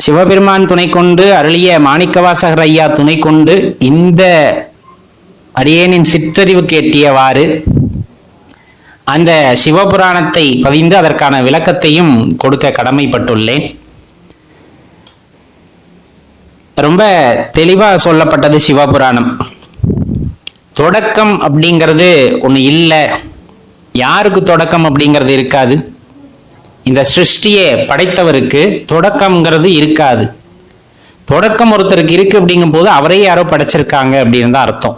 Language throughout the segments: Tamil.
சிவபெருமான் துணை கொண்டு அருளிய மாணிக்கவாசகர் ஐயா துணை கொண்டு இந்த அடியேனின் சிற்றறிவு கேட்டியவாறு அந்த சிவபுராணத்தை பதிந்து அதற்கான விளக்கத்தையும் கொடுக்க கடமைப்பட்டுள்ளேன். ரொம்ப தெளிவா சொல்லப்பட்டது சிவபுராணம். தொடக்கம் அப்படிங்கிறது ஒண்ணு இல்லை. யாருக்கு தொடக்கம் அப்படிங்கிறது இருக்காது. இந்த சிருஷ்டியை படைத்தவருக்கு தொடக்கம்ங்கிறது இருக்காது. தொடக்கம் ஒருத்தருக்கு இருக்கு அப்படிங்கும் போது அவரே யாரோ படைச்சிருக்காங்க அப்படின்னு தான் அர்த்தம்.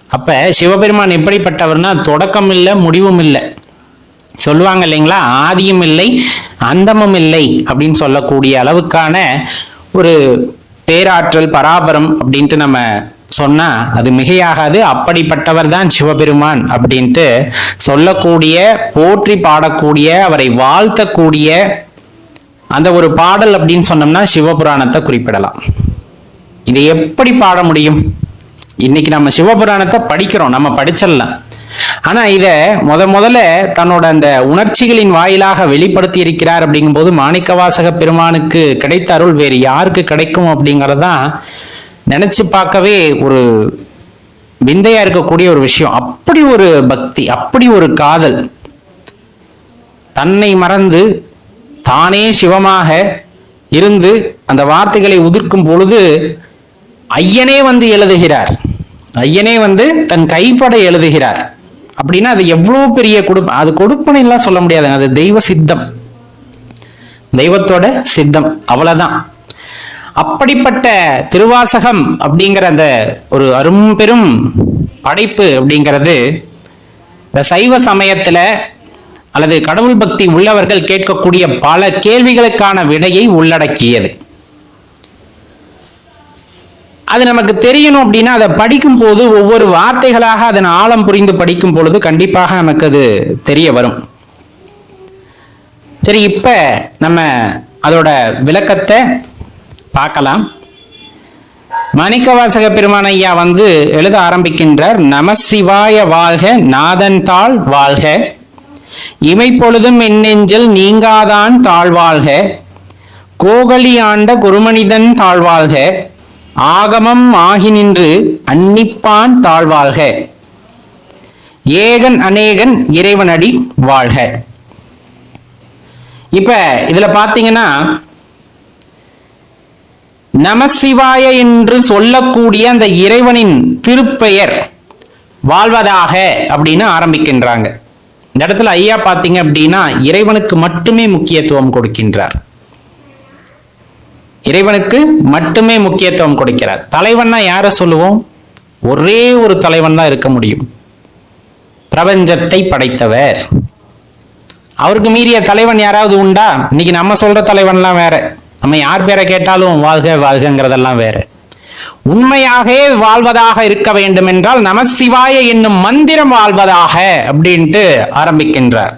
அப்ப சிவபெருமான் எப்படிப்பட்டவர்னா தொடக்கம் இல்லை, முடிவும் இல்லை. சொல்லுவாங்க இல்லைங்களா, ஆதியும் இல்லை அந்தமும் இல்லை அப்படின்னு சொல்லக்கூடிய அளவுக்கான ஒரு பேராற்றல் பராபரம் அப்படின்ட்டு நம்ம சொன்னா அது மிகையாகாது. அப்படிப்பட்டவர் தான் சிவபெருமான் அப்படின்ட்டு சொல்லக்கூடிய, போற்றி பாடக்கூடிய, அவரை வாழ்த்தக்கூடிய அந்த ஒரு பாடல் அப்படின்னு சொன்னோம்னா சிவபுராணத்தை குறிப்பிடலாம். இதை எப்படி பாட முடியும்? இன்னைக்கு நம்ம சிவபுராணத்தை படிக்கிறோம், நம்ம படிச்சிடலாம். ஆனா இத முதல்ல தன்னோட அந்த உணர்ச்சிகளின் வாயிலாக வெளிப்படுத்தி இருக்கிறார் அப்படிங்கும் போது மாணிக்கவாசக பெருமானுக்கு கிடைத்த அருள் வேறு யாருக்கு கிடைக்கும் அப்படிங்கறதான் நினைச்சு பார்க்கவே ஒரு விந்தையா இருக்கக்கூடிய ஒரு விஷயம். அப்படி ஒரு பக்தி, அப்படி ஒரு காதல், தன்னை மறந்து தானே சிவமாக இருந்து அந்த வார்த்தைகளை உதிர்க்கும் பொழுது ஐயனே வந்து எழுதுகிறார். ஐயனே வந்து தன் கைப்பட எழுதுகிறார் அப்படின்னா அது எவ்வளவு பெரிய அது கொடுப்பனை எல்லாம் சொல்ல முடியாது. அது தெய்வ சித்தம், தெய்வத்தோட சித்தம், அவ்வளவுதான். அப்படிப்பட்ட திருவாசகம் அப்படிங்கிற அந்த ஒரு அரும்பெரும் படைப்பு அப்படிங்கிறது இந்த சைவ சமயத்துல அல்லது கடவுள் பக்தி உள்ளவர்கள் கேட்கக்கூடிய பல கேள்விகளுக்கான விடையை உள்ளடக்கியது. அது நமக்கு தெரியணும் அப்படின்னா அதை படிக்கும் போது ஒவ்வொரு வார்த்தைகளாக அதன் ஆழம் புரிந்து படிக்கும் பொழுது கண்டிப்பாக நமக்கு அது தெரிய வரும். சரி, இப்ப நம்ம அதோட விளக்கத்தை பார்க்கலாம். மாணிக்கவாசக பெருமான் ஐயா வந்து எழுத ஆரம்பிக்கின்றார். நமசிவாய வாழ்க, நாதன் தாள் வாழ்க, இமைப்பொழுதும் என் நெஞ்சில் நீங்காதான் தாழ்வாழ்க, கோகலி ஆண்ட குருமனிதன் தாழ்வாழ்க, ஆகமம் ஆகி நின்று அன்னிப்பான் தாழ்வாழ்க, ஏகன் அநேகன் இறைவனடி வாழ்க. இப்ப இதுல பாத்தீங்கன்னா நமசிவாய என்று சொல்லக்கூடிய அந்த இறைவனின் திருப்பெயர் வாழ்வதாக அப்படின்னு ஆரம்பிக்கின்றாங்க. இந்த இடத்துல ஐயா பாத்தீங்க அப்படின்னா இறைவனுக்கு மட்டுமே முக்கியத்துவம் கொடுக்கின்றார். இறைவனுக்கு மட்டுமே முக்கியத்துவம் கொடுக்கிறார். தலைவன்னா யார சொல்லுவோம்? ஒரே ஒரு தலைவன் தான் இருக்க முடியும், பிரபஞ்சத்தை படைத்தவர். அவருக்கு மீறிய தலைவன் யாராவது உண்டா? இன்னைக்கு நம்ம சொல்ற தலைவன்லாம் வேற, நம்ம யார் பேரை கேட்டாலும் வாழ்க வாழ்கங்கிறதெல்லாம் வேற. உண்மையாகவே வாழ்வதாக இருக்க வேண்டும் என்றால் நமசிவாய என்னும் மந்திரம் வாழ்வதாக அப்படின்ட்டு ஆரம்பிக்கின்றார்.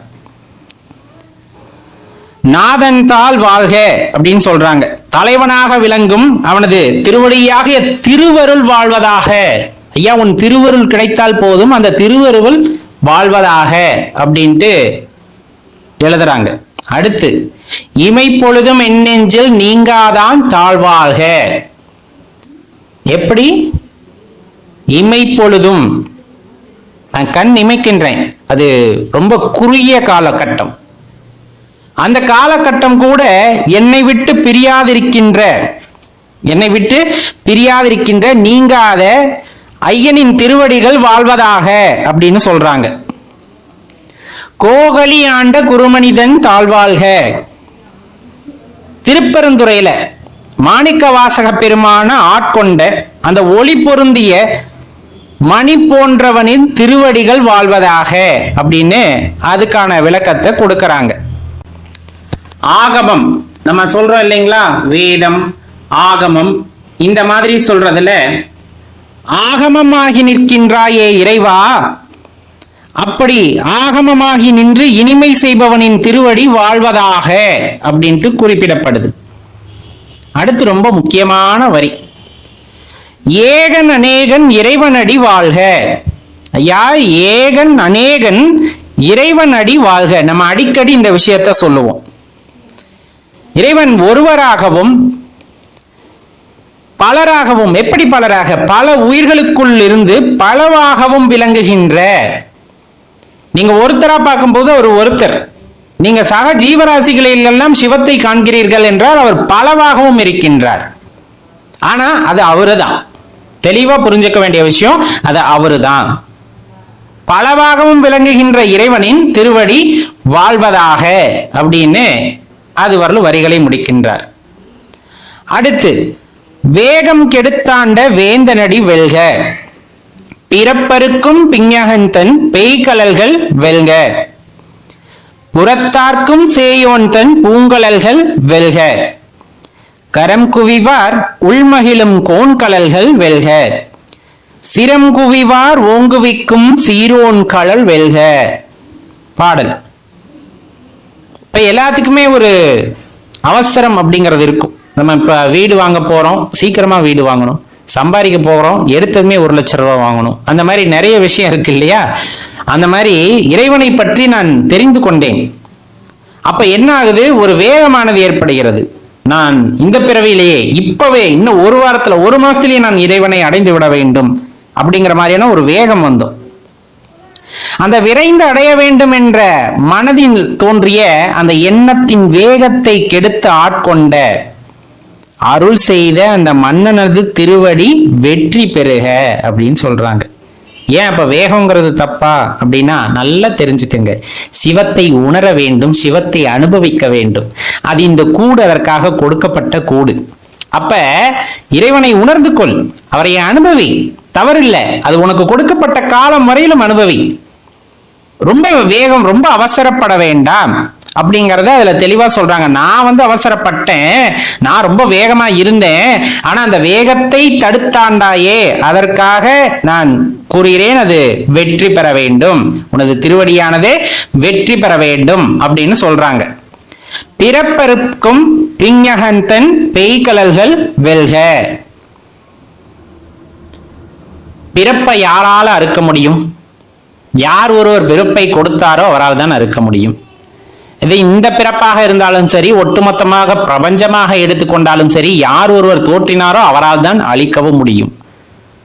நாதன் தாள் வாழ்க அப்படின்னு சொல்றாங்க. தலைவனாக விளங்கும் அவனது திருவடியாகிய திருவருள் வாழ்வதாக. ஐயா, உன் திருவருள் கிடைத்தால் போதும், அந்த திருவருள் வாழ்வதாக அப்படின்ட்டு எழுதுறாங்க. அடுத்து இமைப்பொழுதும் என் நெஞ்சில் நீங்காதான் தாழ்வாழ்க. எப்படி? இமைப்பொழுதும் நான் கண் இமைக்கின்றேன், அது ரொம்ப குறுகிய காலகட்டம். அந்த காலகட்டம் கூட என்னை விட்டு பிரியாதிருக்கின்ற நீங்காத ஐயனின் திருவடிகள் வாழ்வதாக அப்படின்னு சொல்றாங்க. கோகலி ஆண்ட குருமனிதன் தாழ்வாழ்க. திருப்பெருந்துறையில மாணிக்கவாசக பெருமான ஆட்கொண்ட அந்த ஒளி பொருந்திய மணி போன்றவனின் திருவடிகள் வாழ்வதாக அப்படின்னு அதுக்கான விளக்கத்தை கொடுக்கறாங்க. ஆகமம் நம்ம சொல்றோம் இல்லைங்களா, வேதம் ஆகமம் இந்த மாதிரி சொல்றதுல ஆகமமாகி நிற்கின்றாயே இறைவா, அப்படி ஆகமமாகி நின்று இனிமை செய்பவனின் திருவடி வாழ்வதாக அப்படின்ட்டு குறிப்பிடப்படுது. அடுத்து ரொம்ப முக்கியமான வரி, ஏகன் அநேகன் இறைவனடி வாழ்க. ஐயா, ஏகன் அநேகன் இறைவனடி வாழ்க. நம்ம அடிக்கடி இந்த விஷயத்த சொல்லுவோம். இறைவன் ஒருவராகவும் பலராகவும், எப்படி பலராக? பல உயிர்களுக்குள் இருந்து பலவாகவும் விளங்குகின்ற. நீங்க ஒருத்தரா பார்க்கும்போது அவர் ஒருத்தர், நீங்க சக ஜீவராசிகளில் எல்லாம் சிவத்தை காண்கிறீர்கள் என்றால் அவர் பலவாகவும் இருக்கின்றார். ஆனா அது அவருதான். தெளிவா புரிஞ்சுக்க வேண்டிய விஷயம், அது அவருதான். பலவாகவும் விளங்குகின்ற இறைவனின் திருவடி வாழ்வதாக அப்படின்னு அது வரலும் வரிகளை முடிக்கின்றார். அடுத்து, வேகம் கெடுத்தாண்ட வேந்தனடி வெல்க, பிறப்பருக்கும் பிஞகந்தன் பெய்கலல்கள் வெல்க, புறத்தார்க்கும் சேயோன் தன் பூங்கலல்கள் வெல்க, கரம் குவிவார் உள்மகிழும் கோண்கலல்கள் வெல்க, சிரம் குவிவார் ஓங்குவிக்கும் சீரோன் கலல் வெல்க. பாடல். இப்ப எல்லாத்துக்குமே ஒரு அவசரம் அப்படிங்கிறது இருக்கும். நம்ம இப்ப வீடு வாங்க போறோம், சீக்கிரமா வீடு வாங்கணும். சம்பாதிக்க போறோம், எடுத்ததுமே 1 லட்சம் ரூபாய் வாங்கணும். அந்த மாதிரி நிறைய விஷயம் இருக்கு இல்லையா? அந்த மாதிரி இறைவனை பற்றி நான் தெரிந்து கொண்டேன். அப்ப என்ன ஆகுது? ஒரு வேகமானது ஏற்படுகிறது. நான் இந்த பிறவியிலேயே, இப்பவே, இன்னும் 1 வாரத்துல, 1 மாசத்திலேயே நான் இறைவனை அடைந்து விட வேண்டும் அப்படிங்கிற மாதிரியான ஒரு வேகம் வந்தோம். அந்த விரைந்து அடைய வேண்டும் என்ற மனதில் தோன்றிய அந்த எண்ணத்தின் வேகத்தை கெடுத்து ஆட்கொண்ட அருள் செய்த அந்த மன்னனது திருவடி வெற்றி பெறுக அப்படின்னு சொல்றாங்க. ஏன் அப்ப வேகங்கிறது தப்பா அப்படின்னா, நல்லா தெரிஞ்சுக்கங்க. சிவத்தை உணர வேண்டும், சிவத்தை அனுபவிக்க வேண்டும். அது இந்த கூடு அதற்காக கொடுக்கப்பட்ட கூடு. அப்ப இறைவனை உணர்ந்து கொள், அவரை அனுபவி, தவறில்லை. அது உனக்கு கொடுக்கப்பட்ட காலம் வரையிலும் அனுபவி. ரொம்ப வேகம், ரொம்ப அவசரப்பட வேண்டாம் அப்படிங்கறத அதுல தெளிவா சொல்றாங்க. நான் அவசரப்பட்டேன், நான் ரொம்ப வேகமா இருந்தேன், ஆனா அந்த வேகத்தை தடுத்தாண்டாயே, அதற்காக நான் கூறுகிறேன், அது வெற்றி பெற வேண்டும், உனது திருவடியானது வெற்றி பெற வேண்டும் அப்படின்னு சொல்றாங்க. பிறப்பருக்கும் பிஞகந்தன் பெய்கலல்கள் வெல்க. பிறப்பை யாரால அறுக்க முடியும்? யார் ஒருவர் பிறப்பை கொடுத்தாரோ அவரால் தான் அறுக்க முடியும். இது இந்த பிறப்பாக இருந்தாலும் சரி, ஒட்டுமொத்தமாக பிரபஞ்சமாக எடுத்துக்கொண்டாலும் சரி, யார் ஒருவர் தோற்றினாரோ அவரால் தான் அழிக்கவும் முடியும்.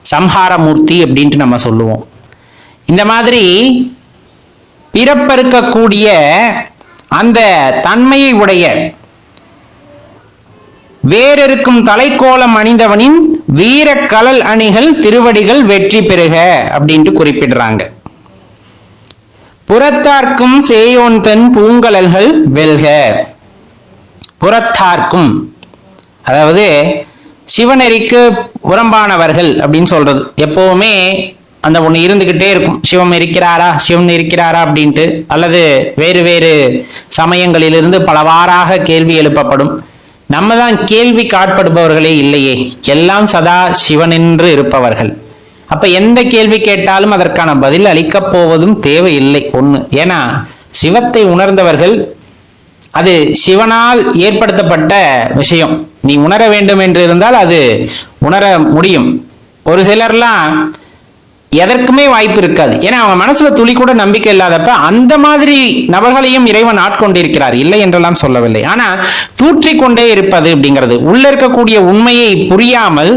சம்ஹாரமூர்த்தி அப்படின்ட்டு நம்ம சொல்லுவோம். இந்த மாதிரி பிறப்பறுக்கக்கூடிய அந்த தன்மையை உடைய வேறெருக்கும் தலைக்கோலம் அணிந்தவனின் வீர கலல் அணிகள் திருவடிகள் வெற்றி பெறுக அப்படின்ட்டு குறிப்பிடுறாங்க. புறத்தார்க்கும் சேயோன் தன் பூங்கலல்கள் வெல்க. புறத்தார்க்கும், அதாவது சிவநெறிக்கு புறம்பானவர்கள் அப்படின்னு சொல்றது. எப்பவுமே அந்த ஒண்ணு இருந்துகிட்டே இருக்கும். சிவம் இருக்கிறாரா, சிவன் இருக்கிறாரா அப்படின்ட்டு, அல்லது வேறு வேறு சமயங்களிலிருந்து பலவாறாக கேள்வி எழுப்பப்படும். நம்ம தான் கேள்விக்கு ஆட்படுபவர்களே இல்லையே, எல்லாம் சதா சிவனென்று இருப்பவர்கள். அப்ப எந்த கேள்வி கேட்டாலும் அதற்கான பதில் அளிக்கப் போவதும் தேவையில்லை. ஒண்ணு, ஏன்னா சிவத்தை உணர்ந்தவர்கள், அது சிவனால் ஏற்படுத்தப்பட்ட விஷயம். நீ உணர வேண்டும் என்று இருந்தால் அது உணர முடியும். ஒரு சிலர்லாம் எதற்குமே வாய்ப்பு இருக்காது. ஏன்னா அவங்க மனசுல துளி கூட நம்பிக்கை இல்லாதப்ப அந்த மாதிரி நபர்களையும் இறைவன் ஆட்கொண்டிருக்கிறார், இல்லை என்றெல்லாம் சொல்லவில்லை. ஆனா தூற்றிக்கொண்டே இருப்பது அப்படிங்கிறது, உள்ள இருக்கக்கூடிய உண்மையை புரியாமல்,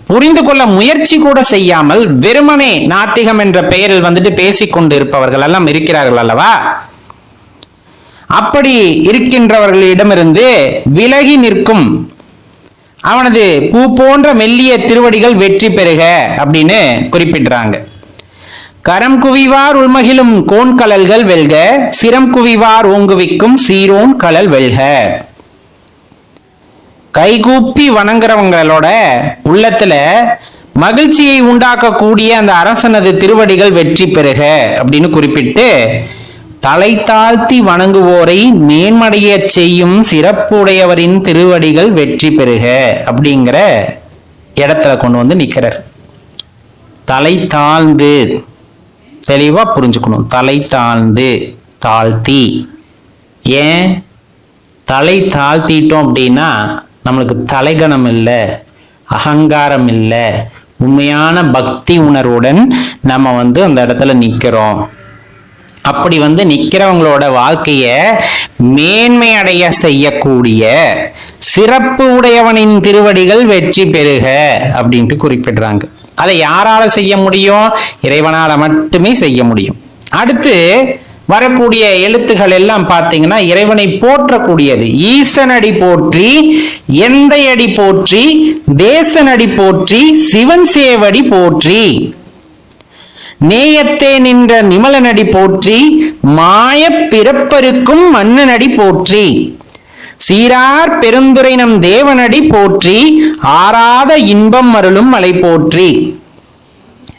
புரிந்து கொள்ள முயற்சி கூட செய்யாமல், வெறுமனே நாத்திகம் என்ற பெயரில் பேசிக்கொண்டு இருப்பவர்கள் எல்லாம் இருக்கிறார்கள் அல்லவா? அப்படி இருக்கின்றவர்களிடமிருந்து விலகி நிற்கும் அவனது பூ போன்ற மெல்லிய திருவடிகள் வெற்றி பெறுக அப்படின்னு குறிப்பிடுறாங்க. கரம் குவிவார் உள்மகிழும் கோண்கலல்கள் வெல்க, சிரம் குவிவார் ஓங்குவிக்கும் சீரோன் கலல் வெல்க. கைகூப்பி வணங்குறவங்களோட உள்ளத்துல மகிழ்ச்சியை உண்டாக்கக்கூடிய அந்த அரசனது திருவடிகள் வெற்றி பெறுக அப்படின்னு குறிப்பிட்டு, தலை தாழ்த்தி வணங்குவோரை மேன்மடைய செய்யும் சிறப்புடையவரின் திருவடிகள் வெற்றி பெறுக அப்படிங்கிற இடத்துல கொண்டு நிக்கிறார். தலை தாழ்ந்து, தெளிவா புரிஞ்சுக்கணும். தலை தாழ்ந்து, தாழ்த்தி. ஏன் தலை தாழ்த்திட்டோம் அப்படின்னா, நம்மளுக்கு தலைகணம் இல்லை, அகங்காரம் இல்லை, உண்மையான பக்தி உணர்வுடன் நம்ம அந்த இடத்துல நிக்கிறோம். அப்படி நிக்கிறவங்களோட வாழ்க்கைய மேன்மை அடைய செய்யக்கூடிய சிறப்பு உடையவனின் திருவடிகள் வெற்றி பெறுக அப்படின்ட்டு குறிப்பிடுறாங்க. அதை யாரால செய்ய முடியும்? இறைவனால மட்டுமே செய்ய முடியும். அடுத்து வரக்கூடிய எழுத்துகள் எல்லாம் பார்த்தீங்கன்னா இறைவனை போற்றக்கூடியது. ஈசனடி போற்றி, எந்தை அடி போற்றி, தேசனடி போற்றி, சிவன் சேவடி போற்றி, நேயத்தே நின்ற நிமலனடி போற்றி, மாய பிறப்பருக்கும் மன்னனடி போற்றி, சீரார் பெருந்துரை நம் தேவனடி போற்றி, ஆறாத இன்பம் அருளும் மலை போற்றி.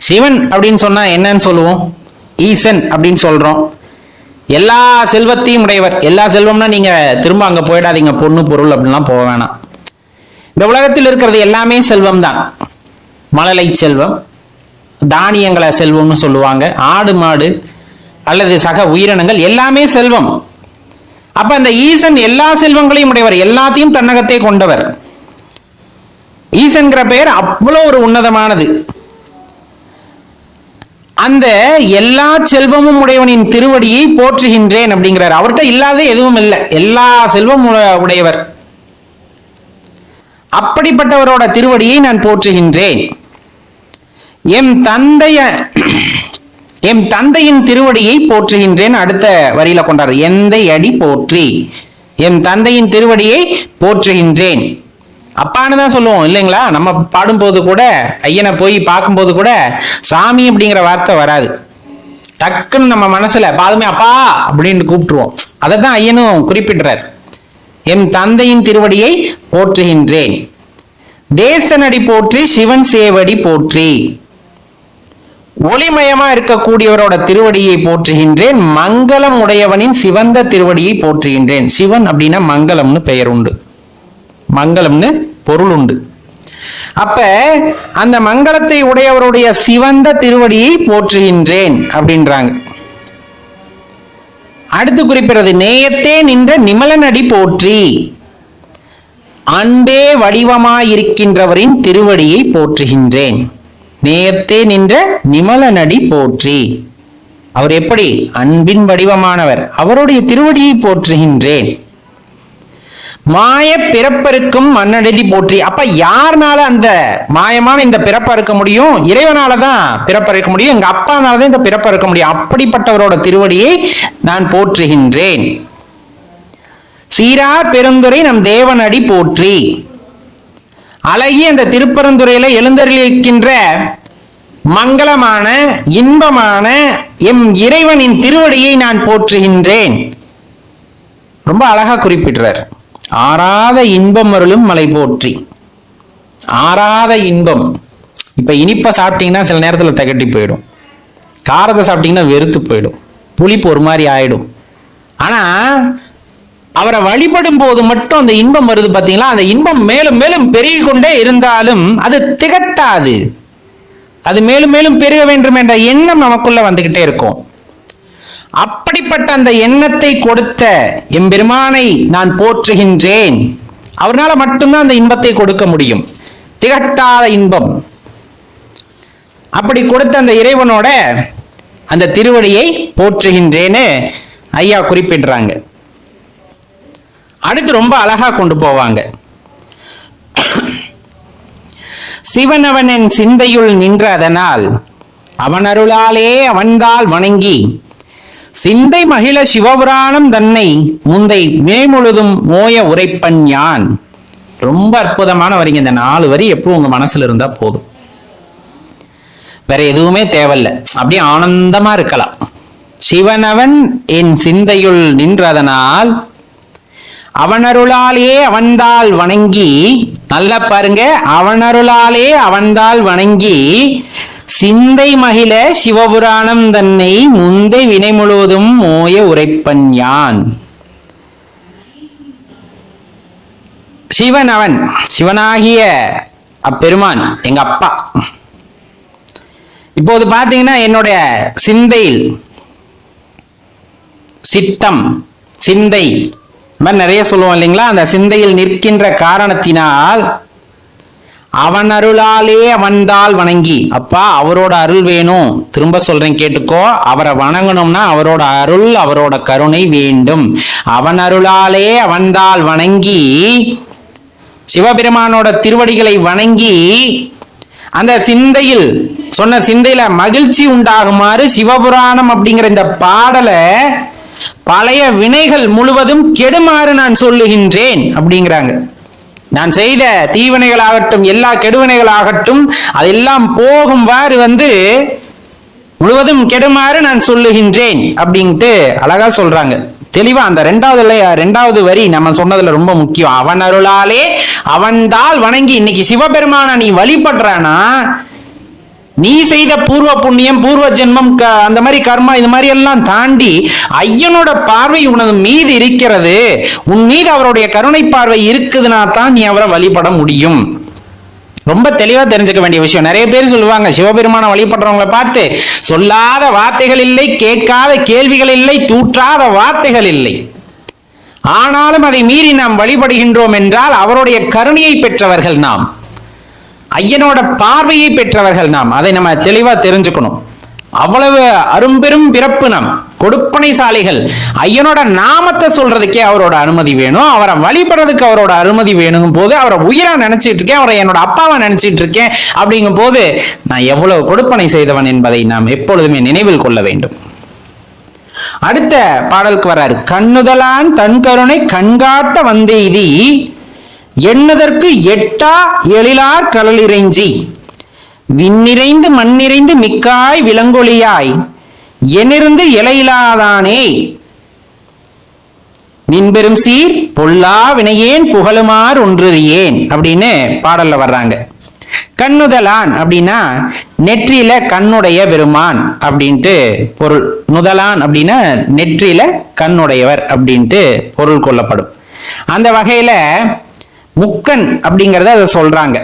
சிவன் அப்படின்னு சொன்னா என்னன்னு சொல்லுவோம்? ஈசன் அப்படின்னு சொல்றோம். எல்லா செல்வத்தையும் உடையவர். எல்லா செல்வம்னா நீங்க திரும்ப அங்க போயிடாதீங்க, பொண்ணு பொருள் அப்படின்லாம் போக வேணாம். இந்த உலகத்தில் இருக்கிறது எல்லாமே செல்வம் தான். மழலை செல்வம், தானியங்களை செல்வம்னு சொல்லுவாங்க, ஆடு மாடு அல்லது சக உயிரினங்கள் எல்லாமே செல்வம். அப்ப அந்த ஈசன் எல்லா செல்வங்களையும் உடையவர், எல்லாத்தையும் தன்னகத்தே கொண்டவர். ஈசன்கிற பெயர் அவ்வளவு ஒரு உன்னதமானது. அந்த எல்லா செல்வமும் உடையவனின் திருவடியை போற்றுகின்றேன் அப்படிங்கிறார். அவர்கிட்ட இல்லாத எதுவும் இல்லை, எல்லா செல்வம் உடையவர். அப்படிப்பட்டவரோட திருவடியை நான் போற்றுகின்றேன். எம் தந்தையின் திருவடியை போற்றுகின்றேன். அடுத்த வரியில கொண்டார், எந்தை அடி போற்றி, எம் தந்தையின் திருவடியை போற்றுகின்றேன். அப்பான்னு தான் சொல்லுவோம் இல்லைங்களா? நம்ம பாடும்போது கூட, ஐயனை போய் பார்க்கும்போது கூட சாமி அப்படிங்கிற வார்த்தை வராது. டக்குன்னு நம்ம மனசுல பாதுமே அப்பா அப்படின்னு கூப்பிட்டுருவோம். அதை தான் ஐயனும் குறிப்பிடுறார், என் தந்தையின் திருவடியை போற்றுகின்றேன். தேசனடி போற்றி, சிவன் சேவடி போற்றி, ஒளிமயமா இருக்கக்கூடியவரோட திருவடியை போற்றுகின்றேன். மங்களம் உடையவனின் சிவந்த திருவடியை போற்றுகின்றேன். சிவன் அப்படின்னா மங்களம்னு பெயர் உண்டு, மங்களம்னு பொருள் உண்டு. அப்ப அந்த மங்களத்தை உடையவருடைய சிவந்த திருவடியை போற்றுகின்றேன் அப்படின்றாங்க. அடுத்து குறிப்பிடுறது, நேயத்தே நின்ற நிமலனடி போற்றி, அன்பே வடிவமாயிருக்கின்றவரின் திருவடியை போற்றுகின்றேன். நேயத்தே நின்ற நிமலனடி போற்றி, அவர் எப்படி? அன்பின் வடிவமானவர், அவருடைய திருவடியை போற்றுகின்றேன். மாய பிறப்பருக்கும் மன்னனடி போற்றி. அப்ப யாருனால அந்த மாயமான இந்த பிறப்ப இருக்க முடியும்? இறைவனாலதான் பிறப்ப இருக்க முடியும், எங்க அப்பானாலதான் இந்த பிறப்ப இருக்க முடியும். அப்படிப்பட்டவரோட திருவடியை நான் போற்றுகின்றேன். சீரார் பெருந்துரை நம் தேவனடி போற்றி, அழகிய அந்த திருப்பரந்துரையில எழுந்தருளிருக்கின்ற மங்களமான இன்பமான எம் இறைவனின் திருவடியை நான் போற்றுகின்றேன். ரொம்ப அழகா குறிப்பிடுறார், ஆறாத இன்பம் அருளும் மலை போற்றி. ஆறாத இன்பம். இப்ப இனிப்ப சாப்பிட்டீங்கன்னா சில நேரத்துல திகட்டி போயிடும், காரத்தை சாப்பிட்டீங்கன்னா வெறுத்து போயிடும், புளிப்பு ஒரு மாதிரி ஆயிடும். ஆனா அவரை வழிபடும் போது மட்டும் அந்த இன்பம் வருது பாத்தீங்களா? அந்த இன்பம் மேலும் மேலும் பெருகி கொண்டே இருந்தாலும் அது திகட்டாது. அது மேலும் மேலும் பெருக வேண்டும் என்ற எண்ணம் நமக்குள்ள வந்துகிட்டே இருக்கும். அப்படிப்பட்ட அந்த எண்ணத்தை கொடுத்த எம்பெருமானை நான் போற்றுகின்றேன். அவரால் மட்டும்தான் அந்த இன்பத்தை கொடுக்க முடியும், திகட்டாத இன்பம். அப்படி கொடுத்த அந்த இறைவனோட அந்த திருவடியை போற்றுகின்றேன்னு ஐயா குறிப்பிடுறாங்க. அடுத்து ரொம்ப அழகா கொண்டு போவாங்க. சிவனவனின் சிந்தையுள் நின்ற அதனால் அவன் அருளாலே அவன்தால் வணங்கி சிந்தை மகிழ சிவபுராணம் தன்னை முந்தை மேமுழுதும் மோய உரைப்பன் யான். ரொம்ப அற்புதமான வரிங்க. இந்த 4 வரி எப்பவும் உங்க மனசுல இருந்தா போதும், வேற எதுவுமே தேவையில்லை. அப்படியே ஆனந்தமா இருக்கலாம். சிவனவன் என் சிந்தையுள் நின்றதனால் அவனருளாலே அவன்தால் வணங்கி, நல்லா பாருங்க, அவனருளாலே அவன்தால் வணங்கி சிந்தை மகிழ சிவபுராணம் தன்னை முந்தை வினை முழுவதும் மோய உரைப்பன் யான். சிவன் அவன், சிவனாகிய அப்பெருமான் எங்க அப்பா. இப்போது பாத்தீங்கன்னா என்னுடைய சிந்தையில், சித்தம் சிந்தை நிறைய சொல்லுவோம் இல்லைங்களா? அந்த சிந்தையில் நிற்கின்ற காரணத்தினால் அவன் அருளாலே அவன்தாள் வணங்கி. அப்பா அவரோட அருள் வேணும், திரும்ப சொல்றேன் கேட்டுக்கோ. அவரை வணங்கணும்னா அவரோட அருள் அவரோட கருணை வேண்டும். அவன் அருளாலே அவன்தாள் வணங்கி, சிவபெருமானோட திருவடிகளை வணங்கி அந்த சிந்தையில் சொன்ன சிந்தையில மகிழ்ச்சி உண்டாகுமாறு சிவபுராணம் அப்படிங்கிற இந்த பாடலை பழைய வினைகள் முழுவதும் கெடுமாறு நான் சொல்லுகின்றேன் அப்படிங்கிறாங்க. நான் செய்த தீவினைகளாகட்டும் எல்லா கெடுவினைகளாகட்டும் அதெல்லாம் போகும்வாறு முழுவதும் கெடுமாறு நான் சொல்லுகின்றேன் அப்படின்ட்டு அழகா சொல்றாங்க தெளிவா. அந்த ரெண்டாவது வரி நம்ம சொன்னதுல ரொம்ப முக்கியம். அவன் அருளாலே அவன்தாள் வணங்கி. இன்னைக்கு சிவபெருமான நீ வழிபடுறானா, நீ செய்த பூர்வ புண்ணியம் பூர்வ ஜென்மம் அந்த மாதிரி கர்மா இது மாதிரி எல்லாம் தாண்டி ஐயனோட பார்வை உனது மீது இருக்கிறது, உன் மீது அவருடைய கருணை பார்வை இருக்குதுன்னா தான் நீ அவரை வழிபட முடியும். ரொம்ப தெளிவா தெரிஞ்சுக்க வேண்டிய விஷயம். நிறைய பேர் சொல்லுவாங்க சிவபெருமான வழிபடுறவங்களை பார்த்து, சொல்லாத வார்த்தைகள் இல்லை, கேட்காத கேள்விகள் இல்லை, தூற்றாத வார்த்தைகள் இல்லை, ஆனாலும் அதை மீறி நாம் வழிபடுகின்றோம் என்றால் அவருடைய கருணையை பெற்றவர்கள் நாம், ஐயனோட பார்வையை பெற்றவர்கள் நாம். அதை நம்ம தெளிவா தெரிஞ்சுக்கணும். அவ்வளவு அரும்பெரும் பிறப்பு நாம், கொடுப்பனைசாலிகள். ஐயனோட நாமத்தை சொல்றதுக்கே அவரோட அனுமதி வேணும், அவரை வழிபடுறதுக்கு அவரோட அனுமதி வேணும் போது அவரை உயிரா நினைச்சிட்டு இருக்கேன், அவரை என்னோட அப்பாவா நினைச்சிட்டு இருக்கேன் அப்படிங்கும் போது நான் எவ்வளவு கொடுப்பனை செய்தவன் என்பதை நாம் எப்பொழுதுமே நினைவில் கொள்ள வேண்டும். அடுத்த பாடலுக்கு வர்றாரு. கண்ணுதலான் தன் கருணை கண்காட்ட வந்தெய்தி, எண்ணுதற்கு எட்டா எழிலார் கடலிறைஞ்சி, விண்ணிறைந்து மண்ணிறைந்து மிக்காய் விலங்கொலியாய், எனிருந்து இலையிலாதானே நின்பெரும் சீர் பொல்லா வினையேன் புகழுமாறு ஒன்றியேன் அப்படின்னு பாடல்ல வர்றாங்க. கண்ணுதலான் அப்படின்னா நெற்றியில கண்ணுடைய பெருமான் அப்படின்ட்டு பொருள். நுதலான் அப்படின்னா நெற்றியில கண்ணுடையவர் அப்படின்ட்டு பொருள் கொள்ளப்படும். அந்த வகையில முக்கன் அப்படிங்கறத அதை சொல்றாங்க.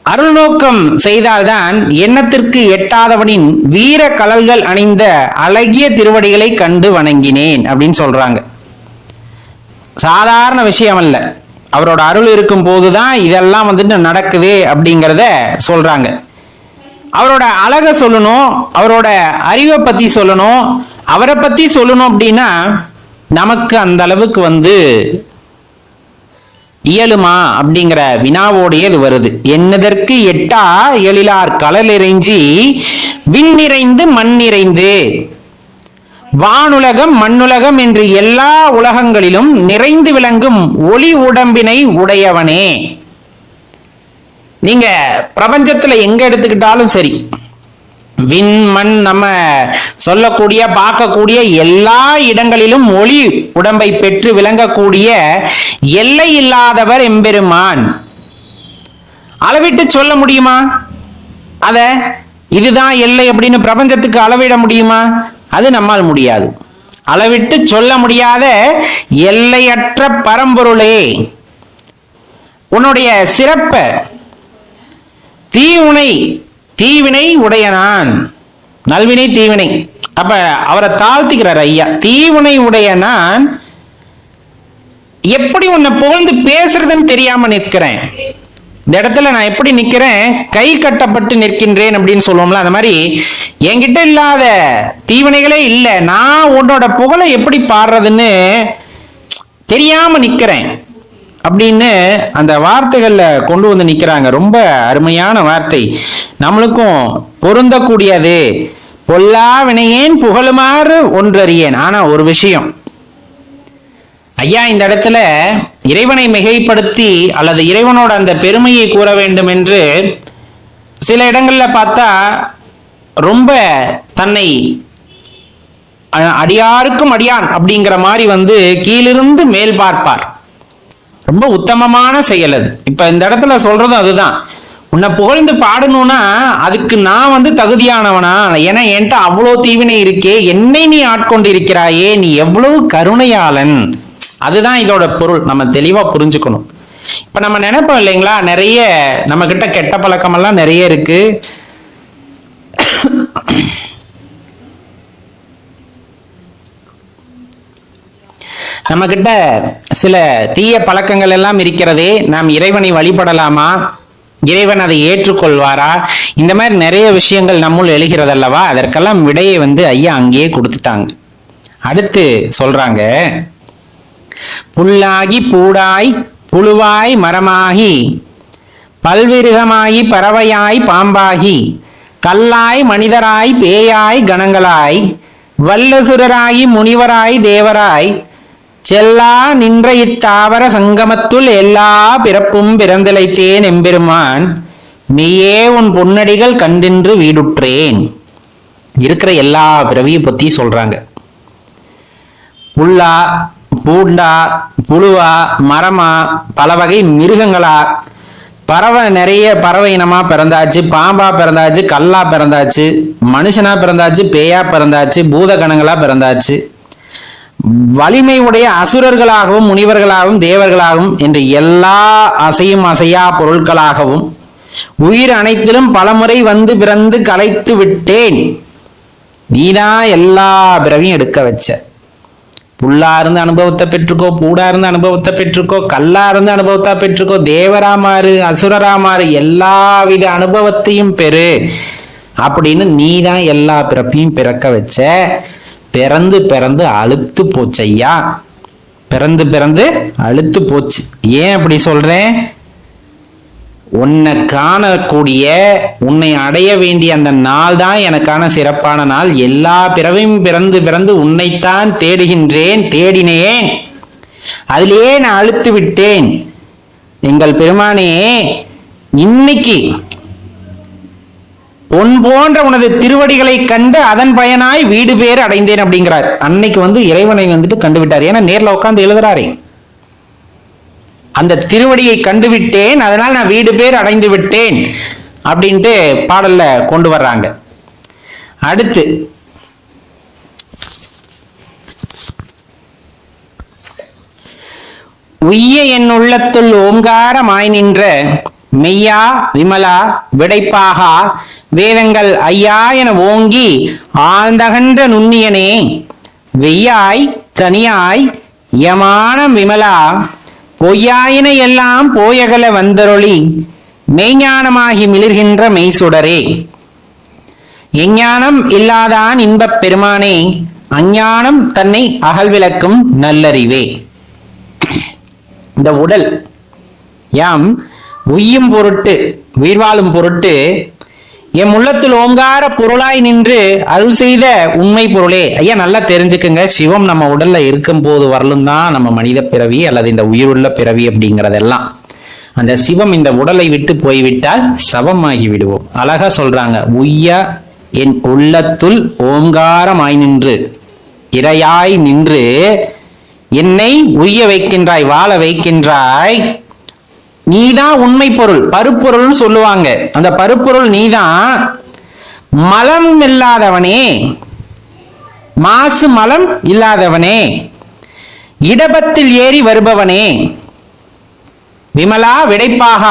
அருள் நோக்கம் செய்தால்தான் எண்ணத்திற்கு எட்டாதவனின் வீர கலல்கள் அணிந்த அழகிய திருவடிகளை கண்டு வணங்கினேன் அப்படின்னு சொல்றாங்க. சாதாரண விஷயம் அல்ல, அவரோட அருள் இருக்கும் போதுதான் இதெல்லாம் நடக்குது அப்படிங்கிறத சொல்றாங்க. அவரோட அழக சொல்லணும், அவரோட அறிவை பத்தி சொல்லணும், அவரை பத்தி சொல்லணும் அப்படின்னா நமக்கு அந்த அளவுக்கு இயலுமா அப்படிங்கிற வினாவோடைய இது வருது. என்னதற்கு எட்டா எழிலார் கடலிறைஞ்சி, விண்ணிறைந்து மண்ணிறைந்து, வானுலகம் மண்ணுலகம் என்று எல்லா உலகங்களிலும் நிறைந்து விளங்கும் ஒளி உடம்பினை உடையவனே. நீங்க பிரபஞ்சத்துல எங்க எடுத்துக்கிட்டாலும் சரி, விண் மண் நம்ம சொல்லக்கூடிய பார்க்கக்கூடிய எல்லா இடங்களிலும் ஒளி உடம்பை பெற்று விளங்கக்கூடிய எல்லை இல்லாதவர் எம்பெருமான். அளவிட்டு சொல்ல முடியுமா? அத இதுதான் எல்லை அப்படின்னு பிரபஞ்சத்துக்கு அளவிட முடியுமா? அது நம்மால் முடியாது. அளவிட்டு சொல்ல முடியாத எல்லையற்ற பரம்பொருளே, உன்னுடைய சிறப்ப தீவினை உடையனான், நல்வினை தீவினை. அப்ப அவரை தாழ்த்திக்கிறார் ஐயா. தீவினை உடையனான் எப்படி உன்னை புகழ்ந்து பேசுறதுன்னு தெரியாம நிற்கிறேன். இந்த இடத்துல நான் எப்படி நிக்கிறேன், கை கட்டப்பட்டு நிற்கின்றேன் அப்படின்னு சொல்லுவோம்ல, அந்த மாதிரி என்கிட்ட இல்லாத தீவினைகளே இல்லை, நான் உன்னோட புகழை எப்படி பாடுறதுன்னு தெரியாம நிக்கிறேன் அப்படின்னு அந்த வார்த்தைகள்ல கொண்டு நிக்கிறாங்க. ரொம்ப அருமையான வார்த்தை, நம்மளுக்கும் பொருந்தக்கூடியது. பொல்லா வினையேன் புகழுமாறு ஒன்றறியேன். ஆனா ஒரு விஷயம் ஐயா, இந்த இடத்துல இறைவனை மிகைப்படுத்தி அல்லது இறைவனோட அந்த பெருமையை கூற வேண்டும் என்று சில இடங்கள்ல பார்த்தா ரொம்ப தன்னை அடியாருக்கும் அடியான் அப்படிங்கிற மாதிரி கீழிருந்து மேல் பார்ப்பார். ரொம்ப உத்தமமான செயல் அது. இப்ப இந்த இடத்துல சொல்றதும் அதுதான். உன்னை புகழ்ந்து பாடணும்னா அதுக்கு நான் தகுதியானவனா? ஏன்னா என்கிட்ட அவ்வளவு தீவினை இருக்கே, என்னை நீ ஆட்கொண்டு இருக்கிறாயே, நீ எவ்வளவு கருணையாளன். அதுதான் இதோட பொருள். நம்ம தெளிவா புரிஞ்சுக்கணும். இப்ப நம்ம நினைப்போம் இல்லைங்களா, நிறைய நம்ம கிட்ட கெட்ட பழக்கம் எல்லாம் நிறைய இருக்கு. நம்ம கிட்ட சில தீய பழக்கங்கள் எல்லாம் இருக்கிறதே, நாம் இறைவனை வழிபடலாமா, இறைவன் அதை ஏற்றுக்கொள்வாரா, இந்த மாதிரி நிறைய விஷயங்கள் நம்முள் எழுகிறது அல்லவா. அதற்கெல்லாம் விடையை ஐயா அங்கேயே கொடுத்துட்டாங்க. அடுத்து சொல்றாங்க, புல்லாகி பூடாய் புழுவாய் மரமாகி பல்விருகமாகி பறவையாய் பாம்பாகி கல்லாய் மனிதராய் பேயாய் கணங்களாய் வல்லசுரராகி முனிவராய் தேவராய் செல்லா நின்ற இத்தாவர சங்கமத்துள் எல்லா பிறப்பும் பிறந்திலைத்தேன் எம்பெருமான் மெய்யே உன் பொன்னடிகள் கண்டின்று வீடுற்றேன். இருக்கிற எல்லா பிறவியை பத்தி சொல்றாங்க. புல்லா பூண்டா புழுவா மரமா பல வகை மிருகங்களா, பறவை நிறைய பறவை இனமா பிறந்தாச்சு, பாம்பா பிறந்தாச்சு, கல்லா பிறந்தாச்சு, மனுஷனா பிறந்தாச்சு, பேயா பிறந்தாச்சு, பூத கணங்களா பிறந்தாச்சு, வலிமை உடைய அசுரர்களாகவும் முனிவர்களாகவும் தேவர்களாகவும் என்று எல்லா அசையும் அசையா பொருட்களாகவும் உயிர் அனைத்திலும் பலமுறை பிறந்து கலைத்து விட்டேன். நீதான் எல்லா பிறவியும் எடுக்க வச்ச. புல்லா இருந்து அனுபவத்தை பெற்றுக்கோ, பூடா இருந்து அனுபவத்தை பெற்றுக்கோ, கல்லா இருந்து அனுபவத்தை பெற்றுக்கோ, தேவராமாறு அசுரராமாறு எல்லாவித அனுபவத்தையும் பெறு அப்படின்னு நீதான் எல்லா பிறப்பையும் பிறக்க வச்ச. பிறந்து பிறந்து அழுத்து போச்சையா, பிறந்து பிறந்து அழுத்து போச்சு. ஏன் அப்படி சொல்றேன்? உன்னை காணக்கூடிய, உன்னை அடைய வேண்டிய அந்த நாள் தான் எனக்கான சிறப்பான நாள். எல்லா பிறவையும் பிறந்து பிறந்து உன்னைத்தான் தேடுகின்றேன், தேடினேன், அதிலேயே நான் அழுத்து விட்டேன். எங்கள் பெருமானே, இன்னைக்கு பொன் போன்ற உனது திருவடிகளை கண்டு அதன் பயனாய் வீடு பேர் அடைந்தேன் அப்படிங்கிறார். அன்னைக்கு இறைவனை கண்டுவிட்டார். ஏன்னா நேர்ல உட்கார்ந்து எழுதுறாரே, அந்த திருவடியை கண்டுவிட்டேன், அதனால் நான் வீடு பேர் அடைந்து விட்டேன் அப்படின்ட்டு பாடல்ல கொண்டு வர்றாங்க. அடுத்து உய்ய என் உள்ளத்துள் ஓங்காரமாய் நின்ற மெய்யா விமலா விடைப்பாகா வேதங்கள் ஐயா என ஓங்கி ஆழ்ந்தகன்ற நுண்ணியனே வெய்யாய் தனியாய் யமான விமலா பொய்யாயின எல்லாம் போயகல வந்தருளி மெய்ஞானமாகி மிளிர்கின்ற மெய்சுடரே. எஞ்ஞானம் இல்லாதான் இன்பப் பெருமானே அஞ்ஞானம் தன்னை அகல்விளக்கும் நல்லறிவே. இந்த உடல் யாம் உய்யும் பொருட்டு, உயிர் வாழும் பொருட்டு எம் உள்ளத்தில் ஓங்கார பொருளாய் நின்று அருள் செய்த உண்மை பொருளே. ஐயா நல்லா தெரிஞ்சுக்குங்க, சிவம் நம்ம உடல்ல இருக்கும் போது வரலும் தான் நம்ம மனித பிறவி அல்லது இந்த உயிருள்ள பிறவி அப்படிங்கிறதெல்லாம். அந்த சிவம் இந்த உடலை விட்டு போய்விட்டால் சவமாகி விடுவோம். அழகா சொல்றாங்க, உய்ய என் உள்ளத்துள் ஓங்காரமாய் நின்று, இறையாய் நின்று என்னை உய்ய வைக்கின்றாய், வாழ வைக்கின்றாய். நீதான் உண்மை பொருள், பருப்பொருள் சொல்லுவாங்க. அந்த பருப்பொருள் நீதான். மலம் இல்லாதவனே, மாசு மலம் இல்லாதவனே, இடபத்தில் ஏறி வருபவனே, விமலா விடைப்பாக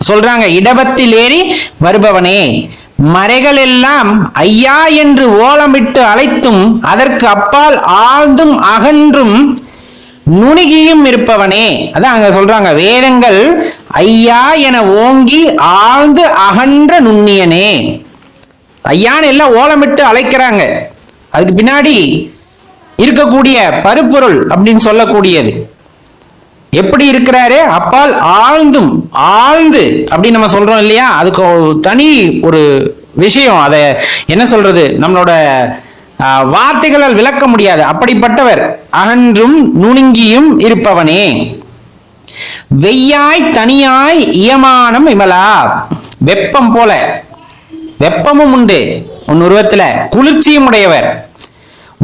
சொல்றாங்க, இடபத்தில் ஏறி வருபவனே, மறைகள் எல்லாம் ஐயா என்று ஓலமிட்டு அழைத்தும் அதற்கு அப்பால் ஆழ்ந்தும் அகன்றும் நுணுகியும் இருப்பவனே. அதான் அங்க சொல்றாங்க, வேதங்கள் ஐயா என ஓங்கி ஆழ்ந்து அகன்ற நுண்ணியனே. ஐயான்னு எல்லாம் ஓலமிட்டு அழைக்கிறாங்க, அதுக்கு பின்னாடி இருக்கக்கூடிய பருப்பொருள் அப்படின்னு சொல்லக்கூடியது எப்படி இருக்கிறாரு? அப்பால் ஆழ்ந்தும், ஆழ்ந்து அப்படின்னு நம்ம சொல்றோம் இல்லையா, அதுக்கு தனி ஒரு விஷயம். அதை என்ன சொல்றது, நம்மளோட வார்த்தைகளால் விளக்க முடியாது. அப்படிப்பட்டவர். அகன்றும் நுணுங்கியும் இருப்பவனே, வெய்யாய் தனியாய் இயமானம் விமலா. வெப்பம் போல வெப்பமும் உண்டு உன் உருவத்துல, குளிர்ச்சியும் உடையவர்,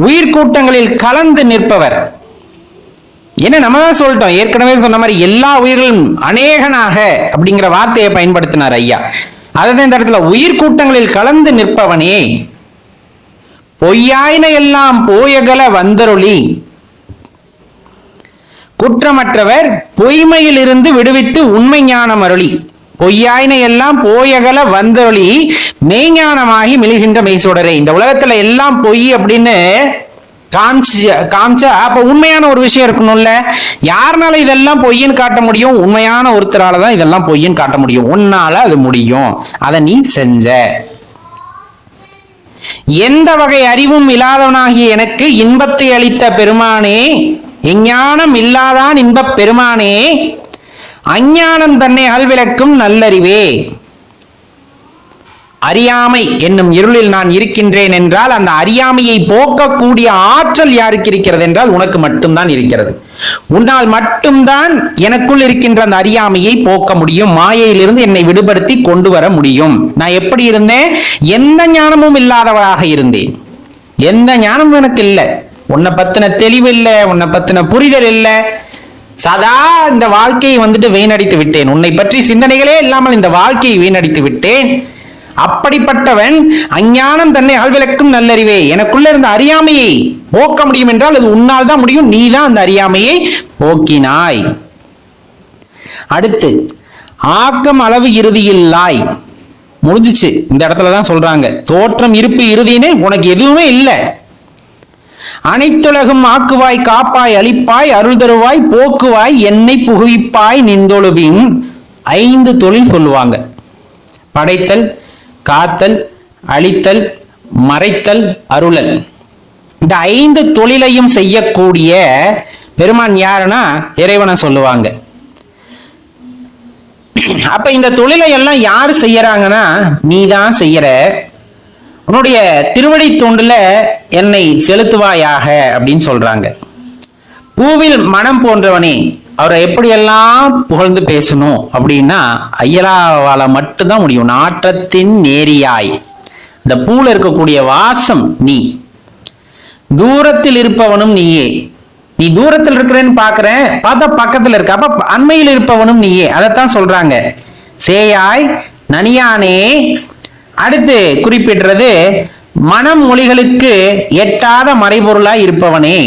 உயிர் கூட்டங்களில் கலந்து நிற்பவர். என்ன நம்ம தான் சொல்லிட்டோம் ஏற்கனவே சொன்ன மாதிரி, எல்லா உயிர்களும் அநேகனாக அப்படிங்கிற வார்த்தையை பயன்படுத்தினார் ஐயா. அதான் இந்த இடத்துல உயிர் கூட்டங்களில் கலந்து நிற்பவனே, பொய்யாயின எல்லாம் போயகல வந்தருளி, குற்றமற்றவர் பொய்மையில் இருந்து விடுவித்து உண்மை ஞானம் அருளி. பொய்யாயின எல்லாம் போயகல வந்தருளி மெய்ஞானமாகி மிளிகின்ற மெய்சுடரே. இந்த உலகத்துல எல்லாம் பொய் அப்படின்னு காமிச்சா அப்ப உண்மையான ஒரு விஷயம் இருக்கணும்ல. யாருனால இதெல்லாம் பொய்ன்னு காட்ட முடியும்? உண்மையான ஒருத்தரால தான் இதெல்லாம் பொய்ன்னு காட்ட முடியும். உன்னால அது முடியும், அதை நீ செஞ்ச. எந்த வகை அறிவும் இல்லாதவனாகிய எனக்கு இன்பத்தை அளித்த பெருமானே, எஞ்ஞானம் இல்லாதான் இன்பப் பெருமானே, அஞ்ஞானம் தன்னை அல்விளக்கும் நல்லறிவே. அறியாமை என்னும் இருளில் நான் இருக்கின்றேன் என்றால் அந்த அறியாமையை போக்கக்கூடிய ஆற்றல் யாருக்கு இருக்கிறது என்றால் உனக்கு மட்டும்தான் இருக்கிறது. உன்னால் மட்டும்தான் எனக்குள் இருக்கின்ற அந்த அறியாமையை போக்க முடியும், மாயையிலிருந்து என்னை விடுபடுத்தி கொண்டு வர முடியும். நான் எப்படி இருந்தேன்? எந்த ஞானமும் இல்லாதவராக இருந்தேன். எந்த ஞானமும் எனக்கு இல்லை. உன்னை பத்தின தெளிவு இல்லை, உன்னை பத்தின புரிதல் இல்லை. சதா இந்த வாழ்க்கையை வீணடித்து விட்டேன். உன்னை பற்றி சிந்தனைகளே இல்லாமல் இந்த வாழ்க்கையை வீணடித்து விட்டேன். அப்படிப்பட்டவன் அஞ்ஞானம் தன்னை ஆழ்விளக்கும் நல்லறிவே. எனக்குள்ள இருந்த அறியாமையை போக்க முடியும் என்றால் அது உன்னால் தான் முடியும். நீ தான் அந்த அறியாமையை போக்கினாய். அடுத்து ஆக்கம் அளவு இறுதியில்லாய். முடிஞ்சிச்சு. இந்த இடத்துலதான் சொல்றாங்க, தோற்றம் இருப்பு இறுதின்னு உனக்கு எதுவுமே இல்லை. அனைத்துலகும் ஆக்குவாய், காப்பாய், அழிப்பாய், அருள் தருவாய், போக்குவாய், என்னை புகுவிப்பாய் நிந்தொழுவின். 5 தொழில் சொல்லுவாங்க. படைத்தல், காத்தல், அழித்தல், மறைத்தல், அருளல். இந்த 5 தொழிலையும் செய்யக்கூடிய பெருமான் யாருன்னா இறைவனை சொல்லுவாங்க. அப்ப இந்த தொழிலை எல்லாம் யாரு செய்யறாங்கன்னா நீதான் செய்யற. உன்னுடைய திருவடி தூண்டுல என்னை செலுத்துவாயாக அப்படின்னு சொல்றாங்க. பூவில் மனம் போன்றவனே, அவரை எப்படியெல்லாம் புகழ்ந்து பேசணும் அப்படின்னா ஐயலாவால மட்டும்தான் முடியும். நாற்றத்தின் நேரியாய், இந்த பூல இருக்கக்கூடிய வாசம் நீ. தூரத்தில் இருப்பவனும் நீயே. நீ தூரத்தில் இருக்கிறேன்னு பாக்குறேன், பார்த்தா பக்கத்துல இருக்க, அப்ப அண்மையில் இருப்பவனும் நீயே. அதைத்தான் சொல்றாங்க. சேயாய் நனியானே. அடுத்து குறிப்பிடுறது மனம் மொழிகளுக்கு எட்டாத மறைபொருளாய் இருப்பவனே.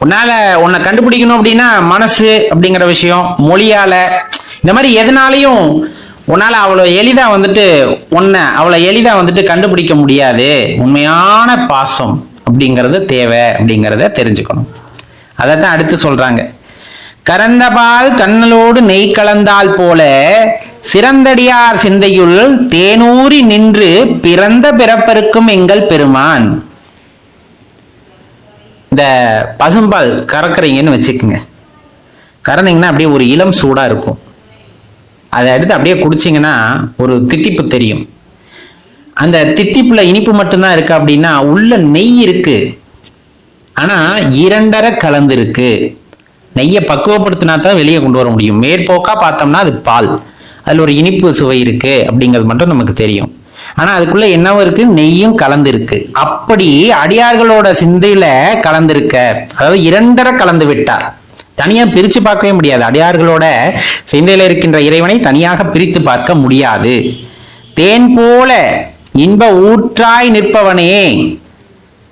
உன்னால உன்னை கண்டுபிடிக்கணும் அப்படின்னா மனசு அப்படிங்கிற விஷயம், மொழியால, இந்த மாதிரி எதனாலையும் உன்னால அவ்வளோ எளிதா அவ்வளோ எளிதா கண்டுபிடிக்க முடியாது. உண்மையான பாசம் அப்படிங்கிறது தேவை அப்படிங்கிறத தெரிஞ்சுக்கணும். அதைத்தான் அடுத்து சொல்றாங்க. கரந்தபால் கண்ணலோடு நெய் கலந்தால் போல சிறந்தடியார் சிந்தையுள் தேனூறி நின்று பிறந்த பிறப்பருக்கும் எங்கள் பெருமான். இந்த பசும்பால் கறக்குறீங்கன்னு வச்சுக்கோங்க. கறந்தீங்கன்னா அப்படியே ஒரு இளம் சூடா இருக்கும். அதை எடுத்து அப்படியே குடிச்சிங்கன்னா ஒரு தித்திப்பு தெரியும். அந்த தித்திப்புல இனிப்பு மட்டும்தான் இருக்கு அப்படின்னா உள்ள நெய் இருக்கு, ஆனா 2.5 கலந்து இருக்கு. நெய்யை பக்குவப்படுத்தினா தான் வெளியே கொண்டு வர முடியும். மேற்போக்கா பார்த்தோம்னா அது பால், அதுல ஒரு இனிப்பு சுவை இருக்கு அப்படிங்கிறது மட்டும் நமக்கு தெரியும். ஆனா அதுக்குள்ள என்னவோ இருக்கு, நெய்யும் கலந்து இருக்கு. அப்படி அடியார்களோட சிந்தையில கலந்திருக்க, அதாவது 2.5 கலந்து விட்டார். தனியா பிரிச்சு பார்க்கவே முடியாது. அடியார்களோட சிந்தையில இருக்கின்ற இறைவனை தனியாக பிரித்து பார்க்க முடியாது. தேன் போல இன்ப ஊற்றாய் நிற்பவனே.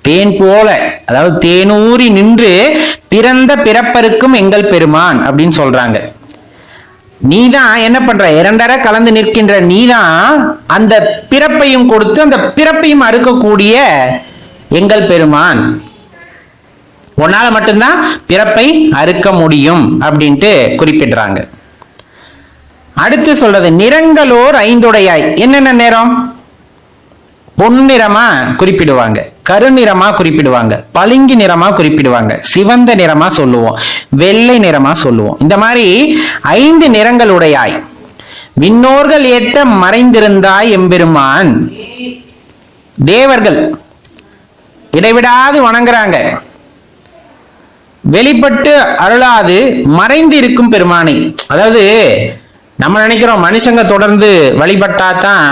தேன் போல, அதாவது தேனூறி நின்று பிறந்த பிறப்பருக்கும் எங்கள் பெருமான் அப்படின்னு சொல்றாங்க. நீதான் என்ன பண்ற? 2.5 கலந்து நிற்கின்ற நீதான் அந்த பிறப்பையும் கொடுத்து அந்த பிறப்பையும் அறுக்கக்கூடிய எங்கள் பெருமான். உன்னால மட்டும்தான் பிறப்பை அறுக்க முடியும் அப்படின்ட்டு குறிப்பிடுறாங்க. அடுத்து சொல்றது நிறங்களோர் 5உடையாய். என்னென்ன நிறம்? பொன்னிறமா குறிப்பிடுவாங்க, கருநிறமா குறிப்பிடுவாங்க, பளிங்கு நிறமா குறிப்பிடுவாங்க, சிவந்த நிறமா சொல்லுவோம், வெள்ளை நிறமா சொல்லுவோம். இந்த மாதிரி 5 நிறங்களுடையாய். விண்ணோர்கள் ஏற்ற மறைந்திருந்தாய் எம்பெருமான். தேவர்கள் இடைவிடாது வணங்குறாங்க. வெளிப்பட்டு அருளாது மறைந்து இருக்கும் பெருமானை. அதாவது நம்ம நினைக்கிறோம் மனுஷங்க தொடர்ந்து வழிபட்டா தான்,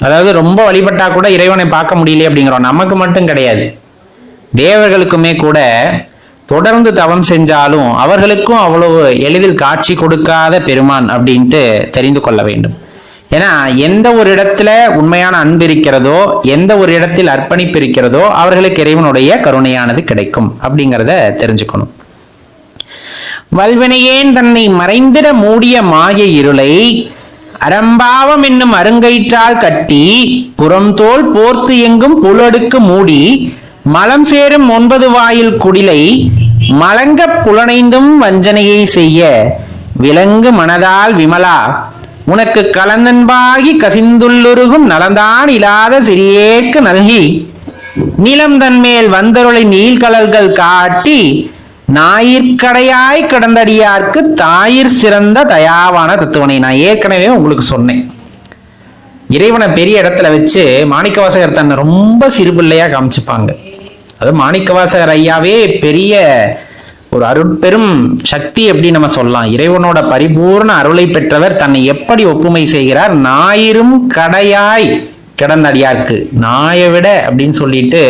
அதாவது ரொம்ப வழிபட்டா கூட இறைவனை பார்க்க முடியல அப்படிங்கிறோம். நமக்கு மட்டும் கிடையாது, தேவர்களுக்குமே கூட தொடர்ந்து தவம் செஞ்சாலும் அவர்களுக்கும் அவ்வளவு எளிதில் காட்சி கொடுக்காத பெருமான் அப்படின்ட்டு தெரிந்து கொள்ள வேண்டும். ஏன்னா எந்த ஒரு இடத்துல உண்மையான அன்பு இருக்கிறதோ, எந்த ஒரு இடத்தில் அர்ப்பணிப்பு இருக்கிறதோ அவர்களுக்கு இறைவனுடைய கருணையானது கிடைக்கும் அப்படிங்கிறத தெரிஞ்சுக்கணும். வல்வினையேன் தன்னை மறைந்திட மூடிய மாய இருளை அறம்பாவம் என்னும் அருங்கயிற்றால் கட்டி புறம்தோல் போர்த்து எங்கும் புலடுக்கு மூடி மலம் சேரும் 9 வாயில் குடிலை மலங்க புலனைந்தும் வஞ்சனையை செய்ய விலங்கு மனதால் விமலா உனக்கு கலந்தன்பாகி கசிந்துள்ளுருகும் நலந்தான் இல்லாத சிறியேற்கு நல்கி நிலம் தன்மேல் வந்தருளை நீள்கலல்கள் காட்டி ஞாயிற்கடையாய் கிடந்தடியார்க்கு தாயிற் சிறந்த தயாவான தத்துவனை. நான் ஏற்கனவே உங்களுக்கு சொன்னேன், இறைவனை பெரிய இடத்துல வச்சு மாணிக்கவாசகர் தன்னை ரொம்ப சிறு பிள்ளையா காமிச்சுப்பாங்க. அது மாணிக்கவாசகர் ஐயாவே பெரிய ஒரு அருட்பெரும் சக்தி எப்படி நம்ம சொல்லலாம். இறைவனோட பரிபூர்ண அருளை பெற்றவர் தன்னை எப்படி ஒப்புமை செய்கிறார், ஞாயிறும் கடையாய் கிடந்தடியார்க்கு, நாயை விட அப்படின்னு சொல்லிட்டு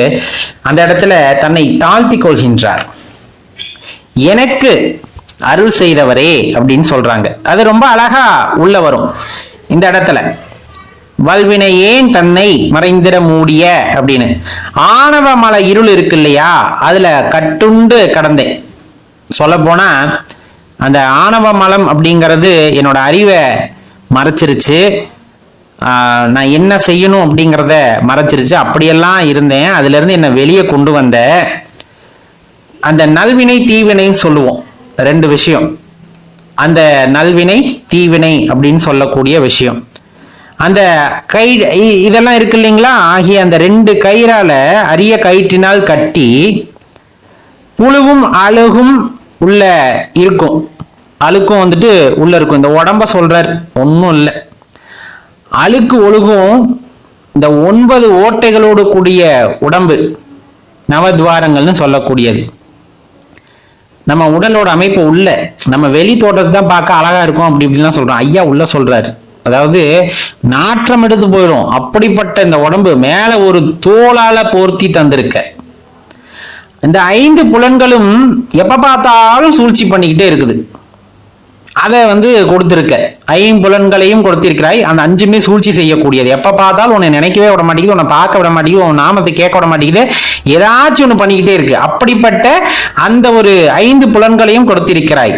அந்த இடத்துல தன்னை தாழ்த்தி கொள்கின்றார். எனக்கு அருள் செய்தவரே அப்படின்னு சொல்றாங்க. அது ரொம்ப அழகா உள்ள வரும் இந்த இடத்துல. வல்வினை ஏன் தன்னை மறைந்திட மூடிய அப்படின்னு ஆணவ மலை இருள் இருக்கு இல்லையா, அதுல கட்டுண்டு கடந்தேன். சொல்ல போனா அந்த ஆணவ மலம் அப்படிங்கிறது என்னோட அறிவை மறைச்சிருச்சு, நான் என்ன செய்யணும் அப்படிங்கிறத மறைச்சிருச்சு. அப்படியெல்லாம் இருந்தேன், அதுல இருந்து என்ன வெளியே கொண்டு வந்த அந்த நல்வினை தீவினைன்னு சொல்லுவோம், 2 விஷயம். அந்த நல்வினை தீவினை அப்படின்னு சொல்லக்கூடிய விஷயம், அந்த கை இதெல்லாம் இருக்கு இல்லைங்களா, ஆகிய அந்த 2 கயிறால அரிய கயிற்றினால் கட்டி புழுவும் அழுகும் உள்ள இருக்கும். அழுக்கும் வந்துட்டு உள்ள இருக்கும். இந்த உடம்ப சொல்றார், ஒன்றும் இல்லை. அழுக்கு ஒழுகும் இந்த 9 ஓட்டைகளோடு கூடிய உடம்பு நவத்வாரங்கள்னு சொல்லக்கூடியது. நம்ம உடலோட அமைப்பு உள்ள, நம்ம வெளி தோட்டத்தை தான் பார்க்க அழகா இருக்கும் அப்படி இப்படிலாம் சொல்றோம். ஐயா உள்ள சொல்றாரு, அதாவது நாற்றம் எடுத்து போயிடும் அப்படிப்பட்ட இந்த உடம்பு மேல ஒரு தோளால போர்த்தி தந்திருக்க. இந்த 5 புலன்களும் எப்ப பார்த்தாலும் சூழ்ச்சி பண்ணிக்கிட்டே இருக்குது. அதை கொடுத்திருக்க, 5 புலன்களையும் கொடுத்திருக்கிறாய். அந்த 5மே சூழ்ச்சி செய்யக்கூடியது. எப்ப பார்த்தாலும் உன்னை நினைக்கவே விட மாட்டேங்குது, உன்னை பார்க்க விட மாட்டேங்குது, உன் நாமத்தை கேட்க விட மாட்டேங்குது, ஏதாச்சும் ஒண்ணு பண்ணிக்கிட்டே இருக்கு. அப்படிப்பட்ட அந்த ஒரு 5 புலன்களையும் கொடுத்திருக்கிறாய்.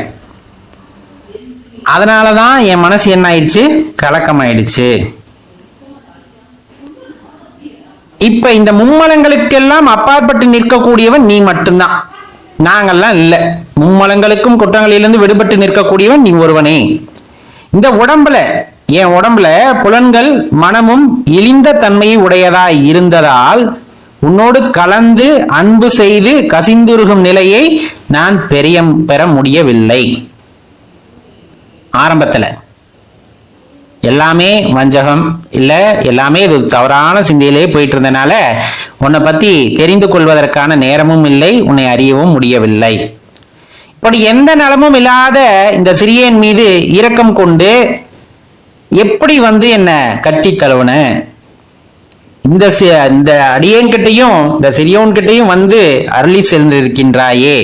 அதனாலதான் என் மனசு என்ன ஆயிடுச்சு, கலக்கமாயிடுச்சு. இப்ப இந்த மும்மலங்களுக்கெல்லாம் அப்பாற்பட்டு நிற்கக்கூடியவன் நீ மட்டும்தான், நாங்கெல்லாம் இல்ல. மும்மலங்களுக்கும் குற்றங்களிலிருந்து விடுபட்டு நிற்கக்கூடியவன் நீ ஒருவனே. இந்த உடம்புல, என் உடம்புல புலன்கள் மனமும் இழிந்த தன்மையை உடையதாய் இருந்ததால் உன்னோடு கலந்து அன்பு செய்து கசிந்துருகும் நிலையை நான் பெற முடியவில்லை. ஆரம்பத்துல எல்லாமே வஞ்சகம் இல்ல, எல்லாமே இது தவறான சிந்தையிலே போயிட்டு இருந்தனால உன்னை பத்தி தெரிந்து கொள்வதற்கான நேரமும் இல்லை, உன்னை அறியவும் முடியவில்லை. இப்படி எந்த நலமும் இல்லாத இந்த சிறியன் மீது இரக்கம் கொண்டு எப்படி என்ன கட்டி தழுவன, இந்த அடியன்கிட்டையும் இந்த சிறியோன்கிட்டையும் அருளி சென்றிருக்கின்றாயே,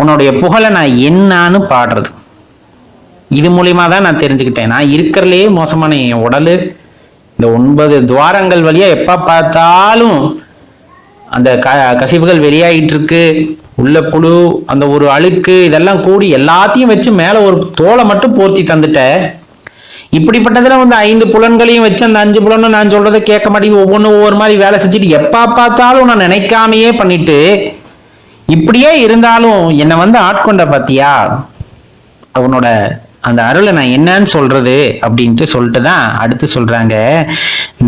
உன்னுடைய புகழை நான் என்னான்னு பாடுறது. இது மூலியமா தான் நான் தெரிஞ்சுக்கிட்டேன், நான் இருக்கிறதுலே மோசமான என் உடலு இந்த 9 துவாரங்கள் வழியா எப்ப பார்த்தாலும் அந்த கசிவுகள் வெளியாகிட்டு இருக்கு. உள்ள புழு, அந்த ஒரு அழுக்கு, இதெல்லாம் கூடி எல்லாத்தையும் வச்சு மேல ஒரு தோலை மட்டும் போர்த்தி தந்துட்ட. இப்படிப்பட்டதுல 5 புலன்களையும் வச்சு அந்த 5 புலனும் நான் சொல்றதை கேட்க மாட்டேங்குது, ஒவ்வொன்றும் ஒவ்வொரு மாதிரி வேலை செஞ்சுட்டு எப்ப பார்த்தாலும் நான் நினைக்காமையே பண்ணிட்டு இப்படியே இருந்தாலும் என்னை ஆட்கொண்ட பாத்தியா, அவனோட அந்த அருளை நான் என்னன்னு சொல்றது அப்படின்ட்டு சொல்லிட்டு தான் அடுத்து சொல்றாங்க.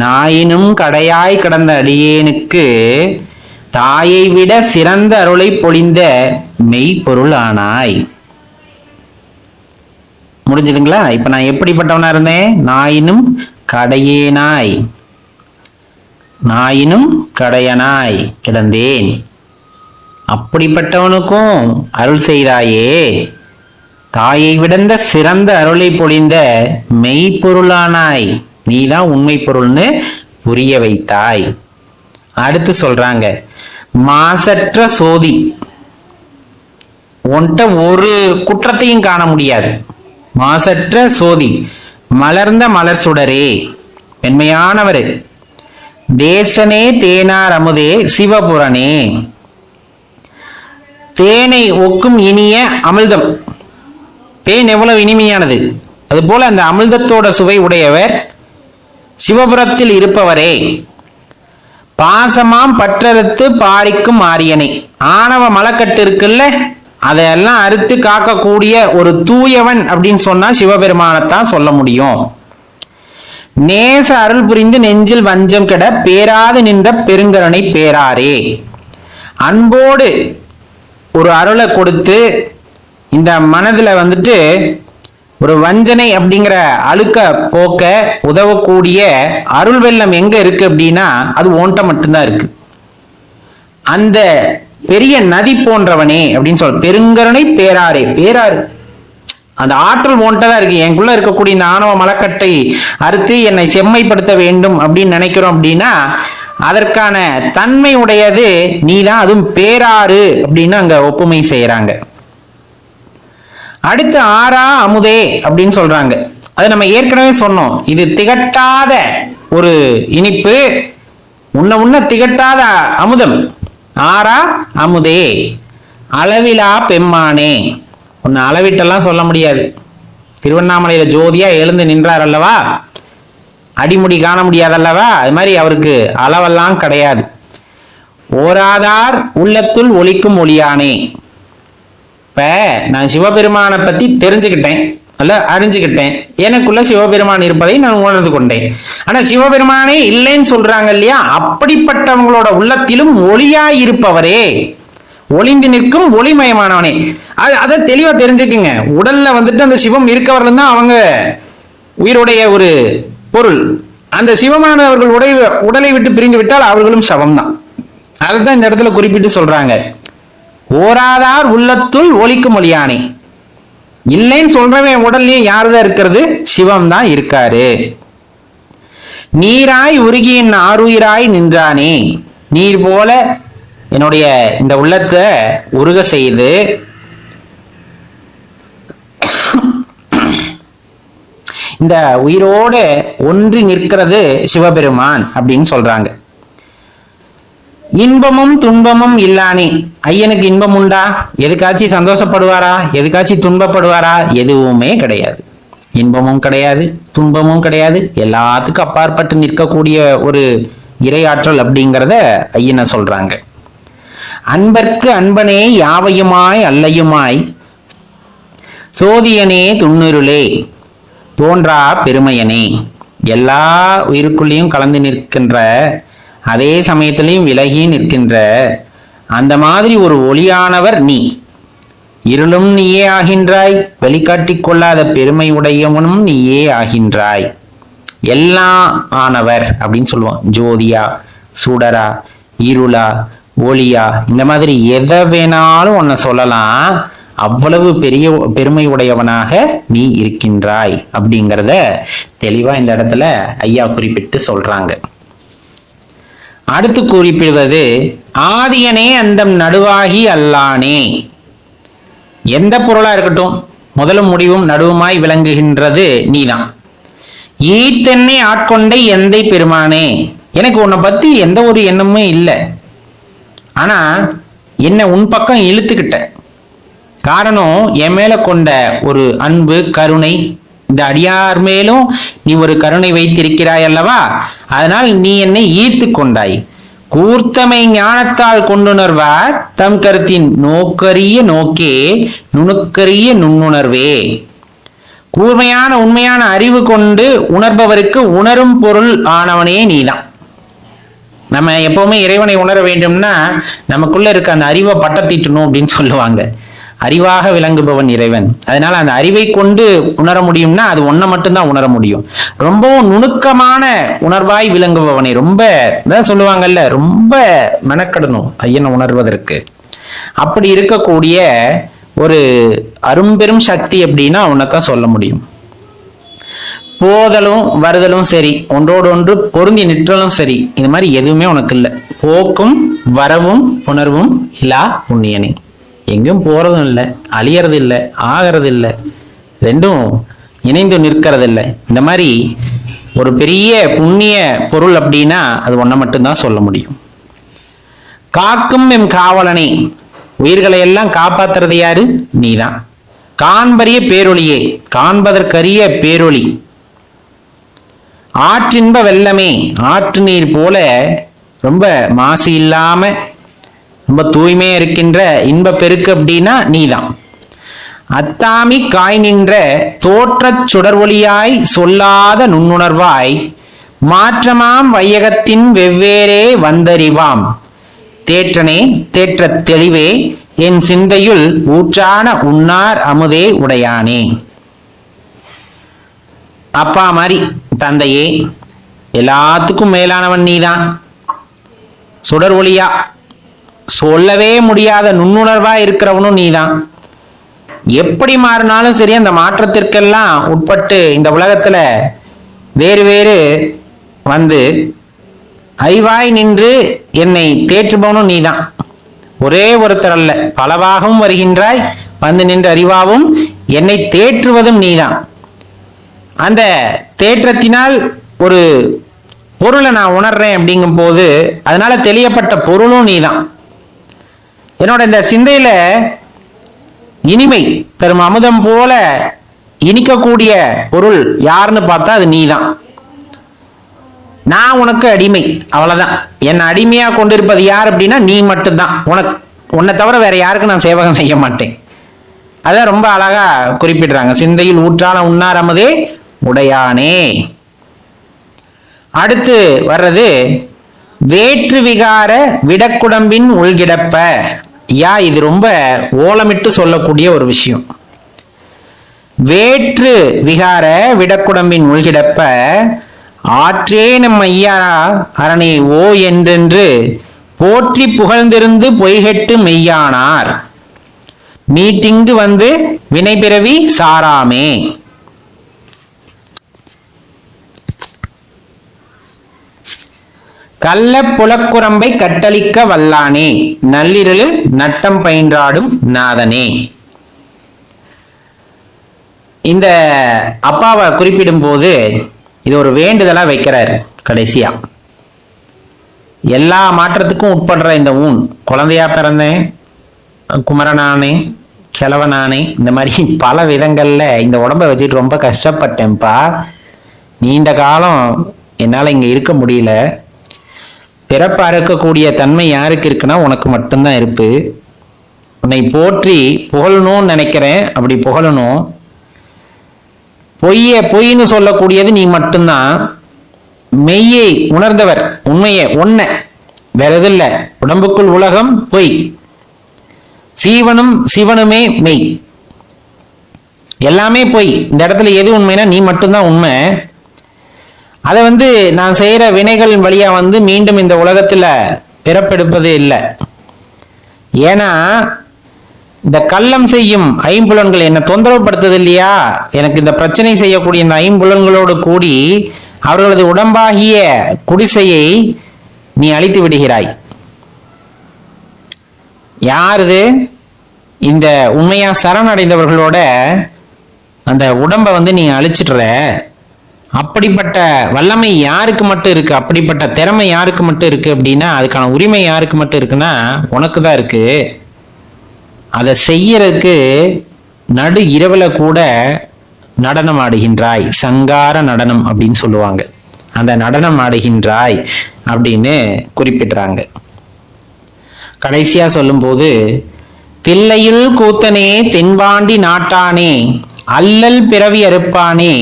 நாயினும் கடையாய் கிடந்த அடியேனுக்கு தாயை விட சிறந்த அருளை பொழிந்த மெய்ப்பொருள் ஆனாய். முடிஞ்சதுங்களா? இப்ப நான் எப்படிப்பட்டவனா இருந்தேன், நாயினும் கடையேனாய், நாயினும் கடையனாய் கிடந்தேன். அப்படிப்பட்டவனுக்கும் அருள் செய்தாயே, தாயை விடந்த சிறந்த அருளை பொழிந்த மெய்ப்பொருளானாய், நீதான் உண்மை பொருள்னு புரிய வைத்தாய். அடுத்து சொல்றாங்க, மாசற்ற சோதி, உன்கிட்ட ஒரு குற்றத்தையும் காண முடியாது. மாசற்ற சோதி, மலர்ந்த மலர் சுடரே, மென்மையானவரு, தேசனே தேனார் அமுதே சிவபுரனே, தேனை ஒக்கும் இனிய அமிழ்தம். தேன் எவ்வளவு இனிமையானது, அது போல அந்த அமிழ்தத்தோட சுவை உடையவர் சிவபுரத்தில் இருப்பவரே. பாசமாம் பற்றறுத்து பாரிக்கும் ஆரியனை. ஆணவ மலக்கட்டு இருக்குல்ல, அதையெல்லாம் அறுத்து காக்கக்கூடிய ஒரு தூயவன் அப்படின்னு சொன்னா சிவபெருமானத்தான் சொல்ல முடியும். நேச அருள் புரிந்து நெஞ்சில் வஞ்சம் கெட பேராது நின்ற பெருங்கருணை பேராரே. அன்போடு ஒரு அருளை கொடுத்து இந்த மனதுல ஒரு வஞ்சனை அப்படிங்கிற அழுக்க போக்க உதவக்கூடிய அருள் வெள்ளம் எங்க இருக்கு அப்படின்னா அது ஓன்ட்ட மட்டும்தான் இருக்கு. அந்த பெரிய நதி போன்றவனே அப்படின்னு சொல்ற பெருங்கருணை பேராரே. பேராறு அந்த ஆற்றல் ஓன்ட்டதான் இருக்கு. எனக்குள்ள இருக்கக்கூடிய இந்த ஆணவ மலக்கட்டை அறுத்து என்னை செம்மைப்படுத்த வேண்டும் அப்படின்னு நினைக்கிறோம் அப்படின்னா அதற்கான தன்மை உடையது நீதான். அதுவும் பேராறு அப்படின்னு அங்க ஒப்புமை செய்யறாங்க. அடுத்து ஆறா அமுதே அப்படின்னு சொல்றாங்க. அது நம்ம ஏற்கனவே சொன்னோம். இது திகட்டாத ஒரு இனிப்பு, உன்ன திகட்டாத அமுதம். ஆறா அமுதே அளவிலா பெம்மானே. உன்னை அளவிட்டெல்லாம் சொல்ல முடியாது. திருவண்ணாமலையில ஜோதியா எழுந்து நின்றார் அல்லவா, அடிமுடி காண முடியாதல்லவா, அது மாதிரி அவருக்கு அளவெல்லாம் கிடையாது. ஓராதார் உள்ளத்துள் ஒலிக்கும் ஒளியானே. இப்ப நான் சிவபெருமானை பத்தி தெரிஞ்சுக்கிட்டேன், அல்ல அறிஞ்சுக்கிட்டேன், எனக்குள்ள சிவபெருமான் இருப்பதை நான் உணர்ந்து கொண்டேன். ஆனா சிவபெருமானே இல்லைன்னு சொல்றாங்க இல்லையா, அப்படிப்பட்டவங்களோட உள்ளத்திலும் ஒளியாய் இருப்பவரே, ஒளிந்து நிற்கும் ஒளிமயமானவனே. அதை தெளிவா தெரிஞ்சுக்குங்க. உடல்ல அந்த சிவம் இருக்கவர்கள் தான் அவங்க உயிருடைய ஒரு பொருள். அந்த சிவமானவர்கள் உடலை விட்டு பிரிந்து விட்டால் அவர்களும் சவம் தான். அதுதான் இந்த இடத்துல குறிப்பிட்டு சொல்றாங்க. ஓராதார் உள்ளத்துள் ஒலிக்கும் ஒளியானே. இல்லைன்னு சொல்றவன் உடல்லையும் யாருதான் இருக்கிறது? சிவம் தான் இருக்காரு. நீராய் உருகியின் ஆறுயிராய் நின்றானே. நீர் போல என்னுடைய இந்த உள்ளத்தை உருக செய்து இந்த உயிரோடு ஒன்றி நிற்கிறது சிவபெருமான் அப்படின்னு சொல்றாங்க. இன்பமும் துன்பமும் இல்லானே. ஐயனுக்கு இன்பம் உண்டா? எதுக்காச்சும் சந்தோஷப்படுவாரா? எதுக்காச்சும் துன்பப்படுவாரா? எதுவுமே கிடையாது. இன்பமும் கிடையாது, துன்பமும் கிடையாது. எல்லாத்துக்கும் அப்பாற்பட்டு நிற்கக்கூடிய ஒரு இறையாற்றல் அப்படிங்கிறத ஐயனை சொல்றாங்க. அன்பர்க்கு அன்பனே யாவையுமாய் அல்லையுமாய் சோதியனே துண்ணுருளே தோன்றா பெருமையனே. எல்லா உயிருக்குள்ளேயும் கலந்து நிற்கின்ற, அதே சமயத்திலையும் விலகி நிற்கின்ற அந்த மாதிரி ஒரு ஒளியானவர் நீ. இருளும் நீயே ஆகின்றாய், வெளிக்காட்டிக் கொள்ளாத பெருமை உடையவனும் நீயே ஆகின்றாய். எல்லாம் ஆனவர் அப்படின்னு சொல்லுவோம். ஜோதியா, சுடரா, இருளா, ஒளியா, இந்த மாதிரி எதை வேணாலும் ஒன்ன சொல்லலாம். அவ்வளவு பெரிய பெருமை உடையவனாக நீ இருக்கின்றாய் அப்படிங்கிறத தெளிவா இந்த இடத்துல ஐயா குறிப்பிட்டு சொல்றாங்க. அடுத்து குறிப்பிடுவது ஆதியனே அந்தம் நடுவாகி அல்லானே. எந்த பொருளா இருக்கட்டும் முதலும் முடிவும் நடுவுமாய் விளங்குகின்றது நீதான். ஈத்தென்னை ஆட்கொண்டை எந்தை பெருமானே. எனக்கு உன்னை பத்தி எந்த ஒரு எண்ணமுமே இல்லை, ஆனா என்ன உன் பக்கம் இழுத்துக்கிட்ட. காரணம் என் மேல கொண்ட ஒரு அன்பு கருணை. இந்த அடியார் மேலும் நீ ஒரு கருணை வைத்திருக்கிறாய் அல்லவா, அதனால் நீ என்னை ஈர்த்து கொண்டாய். கூர்த்தமை ஞானத்தால் கொண்டுணர்வார் தம் கருத்தின் நோக்கரிய நோக்கே நுணுக்கரிய நுண்ணுணர்வே. கூர்மையான உண்மையான அறிவு கொண்டு உணர்பவருக்கு உணரும் பொருள் ஆனவனே நீதான். நம்ம எப்பவுமே இறைவனை உணர வேண்டும்னா நமக்குள்ள இருக்க அந்த அறிவை பட்டத்திட்டணும் அப்படின்னு சொல்லுவாங்க. அறிவாக விளங்குபவன் இறைவன். அதனால அந்த அறிவை கொண்டு உணர முடியும்னா அது ஒன்ன மட்டும்தான் உணர முடியும். ரொம்பவும் நுணுக்கமான உணர்வாய் விளங்குபவனை ரொம்ப சொல்லுவாங்கல்ல, ரொம்ப மெனக்கடணும் ஐயனை உணர்வதற்கு. அப்படி இருக்கக்கூடிய ஒரு அரும்பெரும் சக்தி அப்படின்னா உன்னைத்தான் சொல்ல முடியும். போதலும் வருதலும் சரி, ஒன்றோடு ஒன்று பொருந்தி நிற்றலும் சரி, இது மாதிரி எதுவுமே உனக்கு இல்லை. போக்கும் வரவும் உணர்வும் இல்லா புண்ணியனே. எங்கேயும் போறதும் இல்லை, அழியறது இல்லை, ஆகிறது இல்லை, ரெண்டும் இணைந்து நிற்கிறது இல்லை. இந்த மாதிரி ஒரு பெரிய புண்ணிய பொருள் அப்படின்னா அது ஒன்றை மட்டும்தான் சொல்ல முடியும். காக்கும் எம் காவலனே. உயிர்களை எல்லாம் காப்பாத்துறது யாரு? நீதான். காண்பரிய பேரொளியே, காண்பதற்கரிய பேரொளி. ஆற்றின்ப வெள்ளமே. ஆற்று நீர் போல ரொம்ப மாசு இல்லாம ரொம்ப தூய்மையா இருக்கின்ற இன்ப பெருக்கு அப்படின்னா நீதான். அத்தாமி காய் நின்ற தோற்றச் சுடர்வொளியாய் சொல்லாத நுண்ணுணர்வாய் மாற்றமாம் வையகத்தின் வெவ்வேறே வந்தறிவாம் தேற்றனே தேற்றத் தெளிவே என் சிந்தையுள் ஊற்றான உன்னார் அமுதே உடையானே. அப்பா மாதிரி தந்தையே, எல்லாத்துக்கும் மேலானவன் நீதான். சுடர் ஒளியா சொல்லவே முடியாத நுண்ணுணர்வா இருக்கிறவனும் நீதான். எப்படி மாறினாலும் சரி அந்த மாற்றத்திற்கெல்லாம் உட்பட்டு இந்த உலகத்துல வேறு வேறு வந்து அறிவாய் நின்று என்னை தேற்றுபவனும் நீதான். ஒரே ஒருத்தர் அல்ல, பலவாகவும் வருகின்றாய், வந்து நின்று அறிவாவும் என்னை தேற்றுவதும் நீதான். அந்த தேற்றத்தினால் ஒரு பொருளை நான் உணர்றேன் அப்படிங்கும் போது அதனால தெளியப்பட்ட பொருளும் நீதான். என்னோட இந்த சிந்தையில இனிமை தரும் அமுதம் போல இனிக்கக்கூடிய பொருள் யாருன்னு பார்த்தா அது நீதான். நான் உனக்கு அடிமை, அவ்வளவுதான். என்னை அடிமையா கொண்டிருப்பது யார் அப்படின்னா நீ மட்டும்தான். உன்னை தவிர வேற யாருக்கு நான் சேவகம் செய்ய மாட்டேன். அதான் ரொம்ப அழகா குறிப்பிடுறாங்க, சிந்தையில் ஊற்றான உன்னார் அமுதே உடையானே. அடுத்து வர்றது வேற்று விகார விடக்குடம்பின் உள்கிடப்ப. இது ரொம்ப ஓலமிட்டு சொல்லக்கூடிய ஒரு விஷயம். வேற்று விகார விடக்குடம்பின் உள்கிடப்ப ஆற்றே நம் ஐயா அரணே ஓ என்றென்று போற்றி புகழ்ந்திருந்து பொய்கெட்டு மெய்யானார் மீட்டிங்கு வந்து வினை பிறவி சாராமே. கள்ள புலக்குரம்பை கட்டளிக்க வல்லானே நள்ளிரலில் நட்டம் பயின்றாடும் நாதனே. இந்த அப்பாவை குறிப்பிடும் போது இது ஒரு வேண்டுதலா வைக்கிறார். கடைசியா எல்லா மாற்றத்துக்கும் உட்படுற இந்த ஊன், குழந்தையா பிறந்தேன், குமரனானே, கிழவனானே, இந்த மாதிரி பல விதங்கள்ல இந்த உடம்பை வச்சுட்டு ரொம்ப கஷ்டப்பட்டேன்ப்பா. நீண்ட காலம் என்னால இங்க இருக்க முடியல. பிறப்பா இருக்கக்கூடிய தன்மை யாருக்கு இருக்குன்னா உனக்கு மட்டும்தான் இருப்பு. உன்னை போற்றி புகழணும்னு நினைக்கிறேன், அப்படி புகழணும். பொய்ன்னு சொல்லக்கூடியது நீ மட்டும்தான். மெய்யை உணர்ந்தவர், உண்மையை ஒன்ன வேற எது இல்ல. உடம்புக்குள் உலகம் பொய், சீவனும் சிவனுமே மெய், எல்லாமே பொய். இந்த இடத்துல எது உண்மைனா நீ மட்டும்தான் உண்மை. அதை நான் செய்யற வினைகள் வழியா மீண்டும் இந்த உலகத்துல பிறப்பெடுப்பது இல்லை. ஏன்னா இந்த கள்ளம் செய்யும் ஐம்புலன்கள் என்ன தொந்தரவுப்படுத்துது இல்லையா, எனக்கு இந்த பிரச்சனை செய்யக்கூடிய இந்த ஐம்புலன்களோடு கூடி அவர்களது உடம்பாகிய குடிசையை நீ அழித்து விடுகிறாய். யாருது? இந்த உண்மையா சரணடைந்தவர்களோட அந்த உடம்பை நீ அழிச்சிடுற. அப்படிப்பட்ட வல்லமை யாருக்கு மட்டும் இருக்கு, அப்படிப்பட்ட திறமை யாருக்கு மட்டும் இருக்கு அப்படின்னா, அதுக்கான உரிமை யாருக்கு மட்டும் இருக்குன்னா உனக்கு தான் இருக்கு. அதை செய்யறதுக்கு நடு இரவுல கூட நடனம் ஆடுகின்றாய், சங்கார நடனம் அப்படின்னு சொல்லுவாங்க. அந்த நடனம் ஆடுகின்றாய் அப்படின்னு குறிப்பிடுறாங்க. கடைசியா சொல்லும் போது, தில்லையில் கூத்தனே தென்பாண்டி நாட்டானே அல்லல் பிறவி அறுப்பானே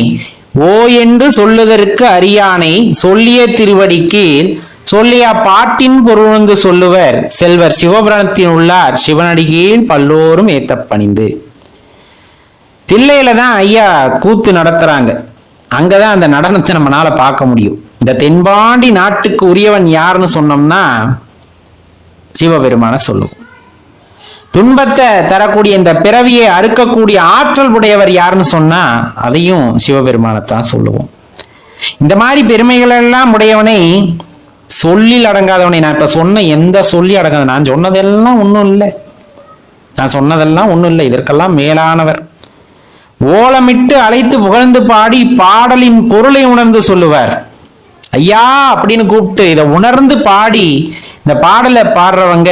ஓ என்று சொல்லுதற்கு அறியானை சொல்லிய திருவடிக்கு சொல்லிய பாட்டின் பொருள்ந்து சொல்லுவர் செல்வர் சிவபுராணத்தின் உள்ளார் சிவனடியில் பல்லோரும் ஏத்த பணிந்து. தில்லையில தான் ஐயா கூத்து நடத்துறாங்க. அங்கதான் அந்த நடனத்தை நம்மளால பார்க்க முடியும். இந்த தென்பாண்டி நாட்டுக்கு உரியவன் யாருன்னு சொன்னோம்னா சிவபெருமான சொல்லுவோம். துன்பத்தை தரக்கூடிய இந்த பிறவியை அறுக்கக்கூடிய ஆற்றல் உடையவர் யாருன்னு சொன்னா அதையும் சிவபெருமானத்தான் சொல்லுவோம். இந்த மாதிரி பெருமைகள் எல்லாம் உடையவனை, சொல்லில் அடங்காதவனை, நான் இப்ப சொன்ன எந்த சொல்லி அடங்காத, நான் சொன்னதெல்லாம் ஒண்ணும் இல்லை, நான் சொன்னதெல்லாம் ஒண்ணும் இல்லை, இதற்கெல்லாம் மேலானவர் ஓலமிட்டு அழைத்து புகழ்ந்து பாடி பாடலின் பொருளை உணர்ந்து சொல்லுவார். ஐயா அப்படின்னு கூப்பிட்டு இதை உணர்ந்து பாடி இந்த பாடலை பாடுறவங்க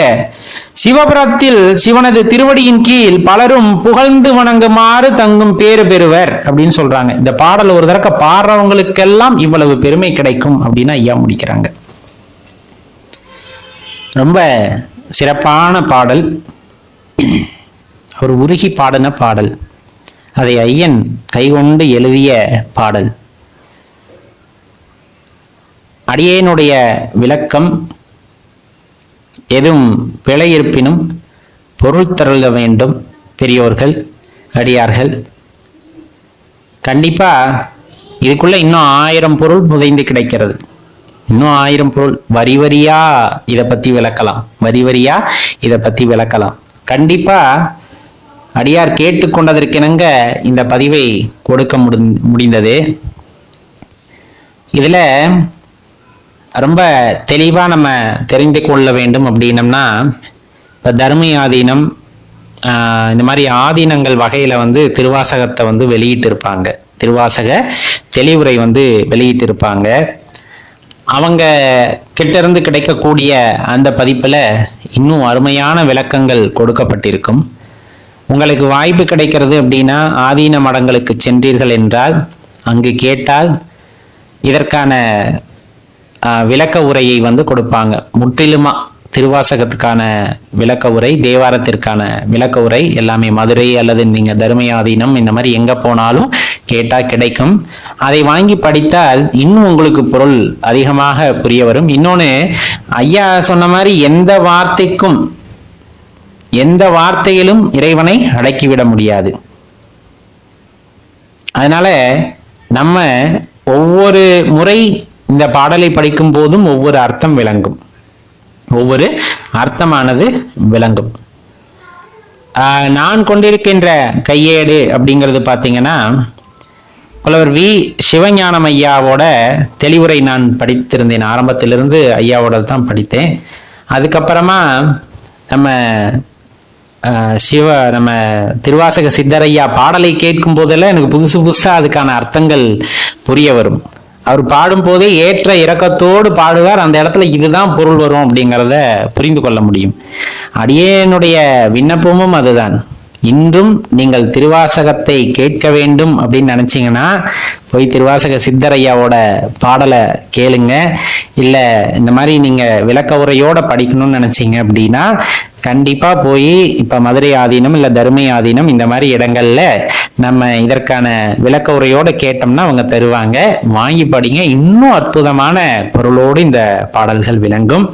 சிவபுரத்தில் சிவனது திருவடியின் கீழ் பலரும் புகழ்ந்து வணங்குமாறு தங்கும் பேறு பெறுவர் அப்படின்னு சொல்றாங்க. இந்த பாடல் ஒரு தடவை பாடுறவங்களுக்கெல்லாம் இவ்வளவு பெருமை கிடைக்கும் அப்படின்னு ஐயா முடிக்கிறாங்க. ரொம்ப சிறப்பான பாடல். ஒரு உருகி பாடின பாடல். அதை ஐயன் கைகொண்டு எழுதிய பாடல். அடியேனுடைய விளக்கம் எதுவும் பிழை இருப்பினும் பொருள் தருள வேண்டும் பெரியோர்கள், அடியார்கள். கண்டிப்பா இதுக்குள்ள இன்னும் 1000 பொருள் புதைந்து கிடைக்கிறது. இன்னும் 1000 பொருள் வரி வரியா இதை பத்தி விளக்கலாம். வரி வரியா இதை பத்தி விளக்கலாம். கண்டிப்பா அடியார் கேட்டுக்கொண்டதற்கிணங்க இந்த பதிவை கொடுக்க முடிந்தது. இதுல ரொம்ப தெளிவா நம்ம தெரிந்து கொள்ள வேண்டும் அப்படின்னம்னா, இப்ப தர்ம ஆதீனம் இந்த மாதிரி ஆதீனங்கள் வகையில திருவாசகத்தை வெளியிட்டு இருப்பாங்க. திருவாசக தெளிவுரை வெளியிட்டு இருப்பாங்க. அவங்க கிட்ட இருந்து கிடைக்கக்கூடிய அந்த பதிப்புல இன்னும் அருமையான விளக்கங்கள் கொடுக்கப்பட்டிருக்கும். உங்களுக்கு வாய்ப்பு கிடைக்கிறது அப்படின்னா ஆதீன மடங்களுக்கு சென்றீர்கள் என்றால் அங்கு கேட்டால் இதற்கான விளக்க உரையை கொடுப்பாங்க. முற்றிலுமா திருவாசகத்துக்கான விளக்க உரை, தேவாரத்திற்கான விளக்க உரை எல்லாமே மதுரை அல்லது நீங்க தர்மயாதீனம் இந்த மாதிரி எங்க போனாலும் கேட்டா கிடைக்கும். அதை வாங்கி படித்தால் இன்னும் உங்களுக்கு பொருள் அதிகமாக புரிய வரும். இன்னொன்னு, ஐயா சொன்ன மாதிரி எந்த வார்த்தையிலும் இறைவனை அடக்கிவிட முடியாது. அதனால நம்ம ஒவ்வொரு முறை இந்த பாடலை படிக்கும் போதும் ஒவ்வொரு அர்த்தம் விளங்கும், ஒவ்வொரு அர்த்தமானது விளங்கும். நான் கொண்டிருக்கின்ற கையேடு அப்படிங்கிறது பார்த்தீங்கன்னா, புலவர் வி சிவஞானம் ஐயாவோட தெளிவுரை நான் படித்திருந்தேன். ஆரம்பத்திலிருந்து ஐயாவோட தான் படித்தேன். அதுக்கப்புறமா நம்ம நம்ம திருவாசக சித்தரையா பாடலை கேட்கும் போதெல்லாம் எனக்கு புதுசா அதுக்கான அர்த்தங்கள் புரிய வரும். அவர் பாடும் போதே ஏற்ற இரக்கத்தோடு பாடுவார். அந்த இடத்துல இதுதான் பொருள் வரும் அப்படிங்கிறத புரிந்து கொள்ள முடியும். அடியேனுடைய விண்ணப்பமும் அதுதான். இன்றும் நீங்கள் திருவாசகத்தை கேட்க வேண்டும் அப்படின்னு நினைச்சீங்கன்னா போய் திருவாசக சித்தரையாவோட பாடலை கேளுங்க. இல்ல இந்த மாதிரி நீங்க விளக்க உரையோட படிக்கணும்னு நினைச்சீங்க அப்படின்னா கண்டிப்பா போய் இப்ப மதுரை ஆதீனம் இல்ல தர்ம ஆதீனம் இந்த மாதிரி இடங்கள்ல நம்ம இதற்கான விளக்க உரையோட கேட்டோம்னா அவங்க தருவாங்க. வாங்கி படிங்க. இன்னும் அற்புதமான பொருளோடு இந்த பாடல்கள் விளங்கும்.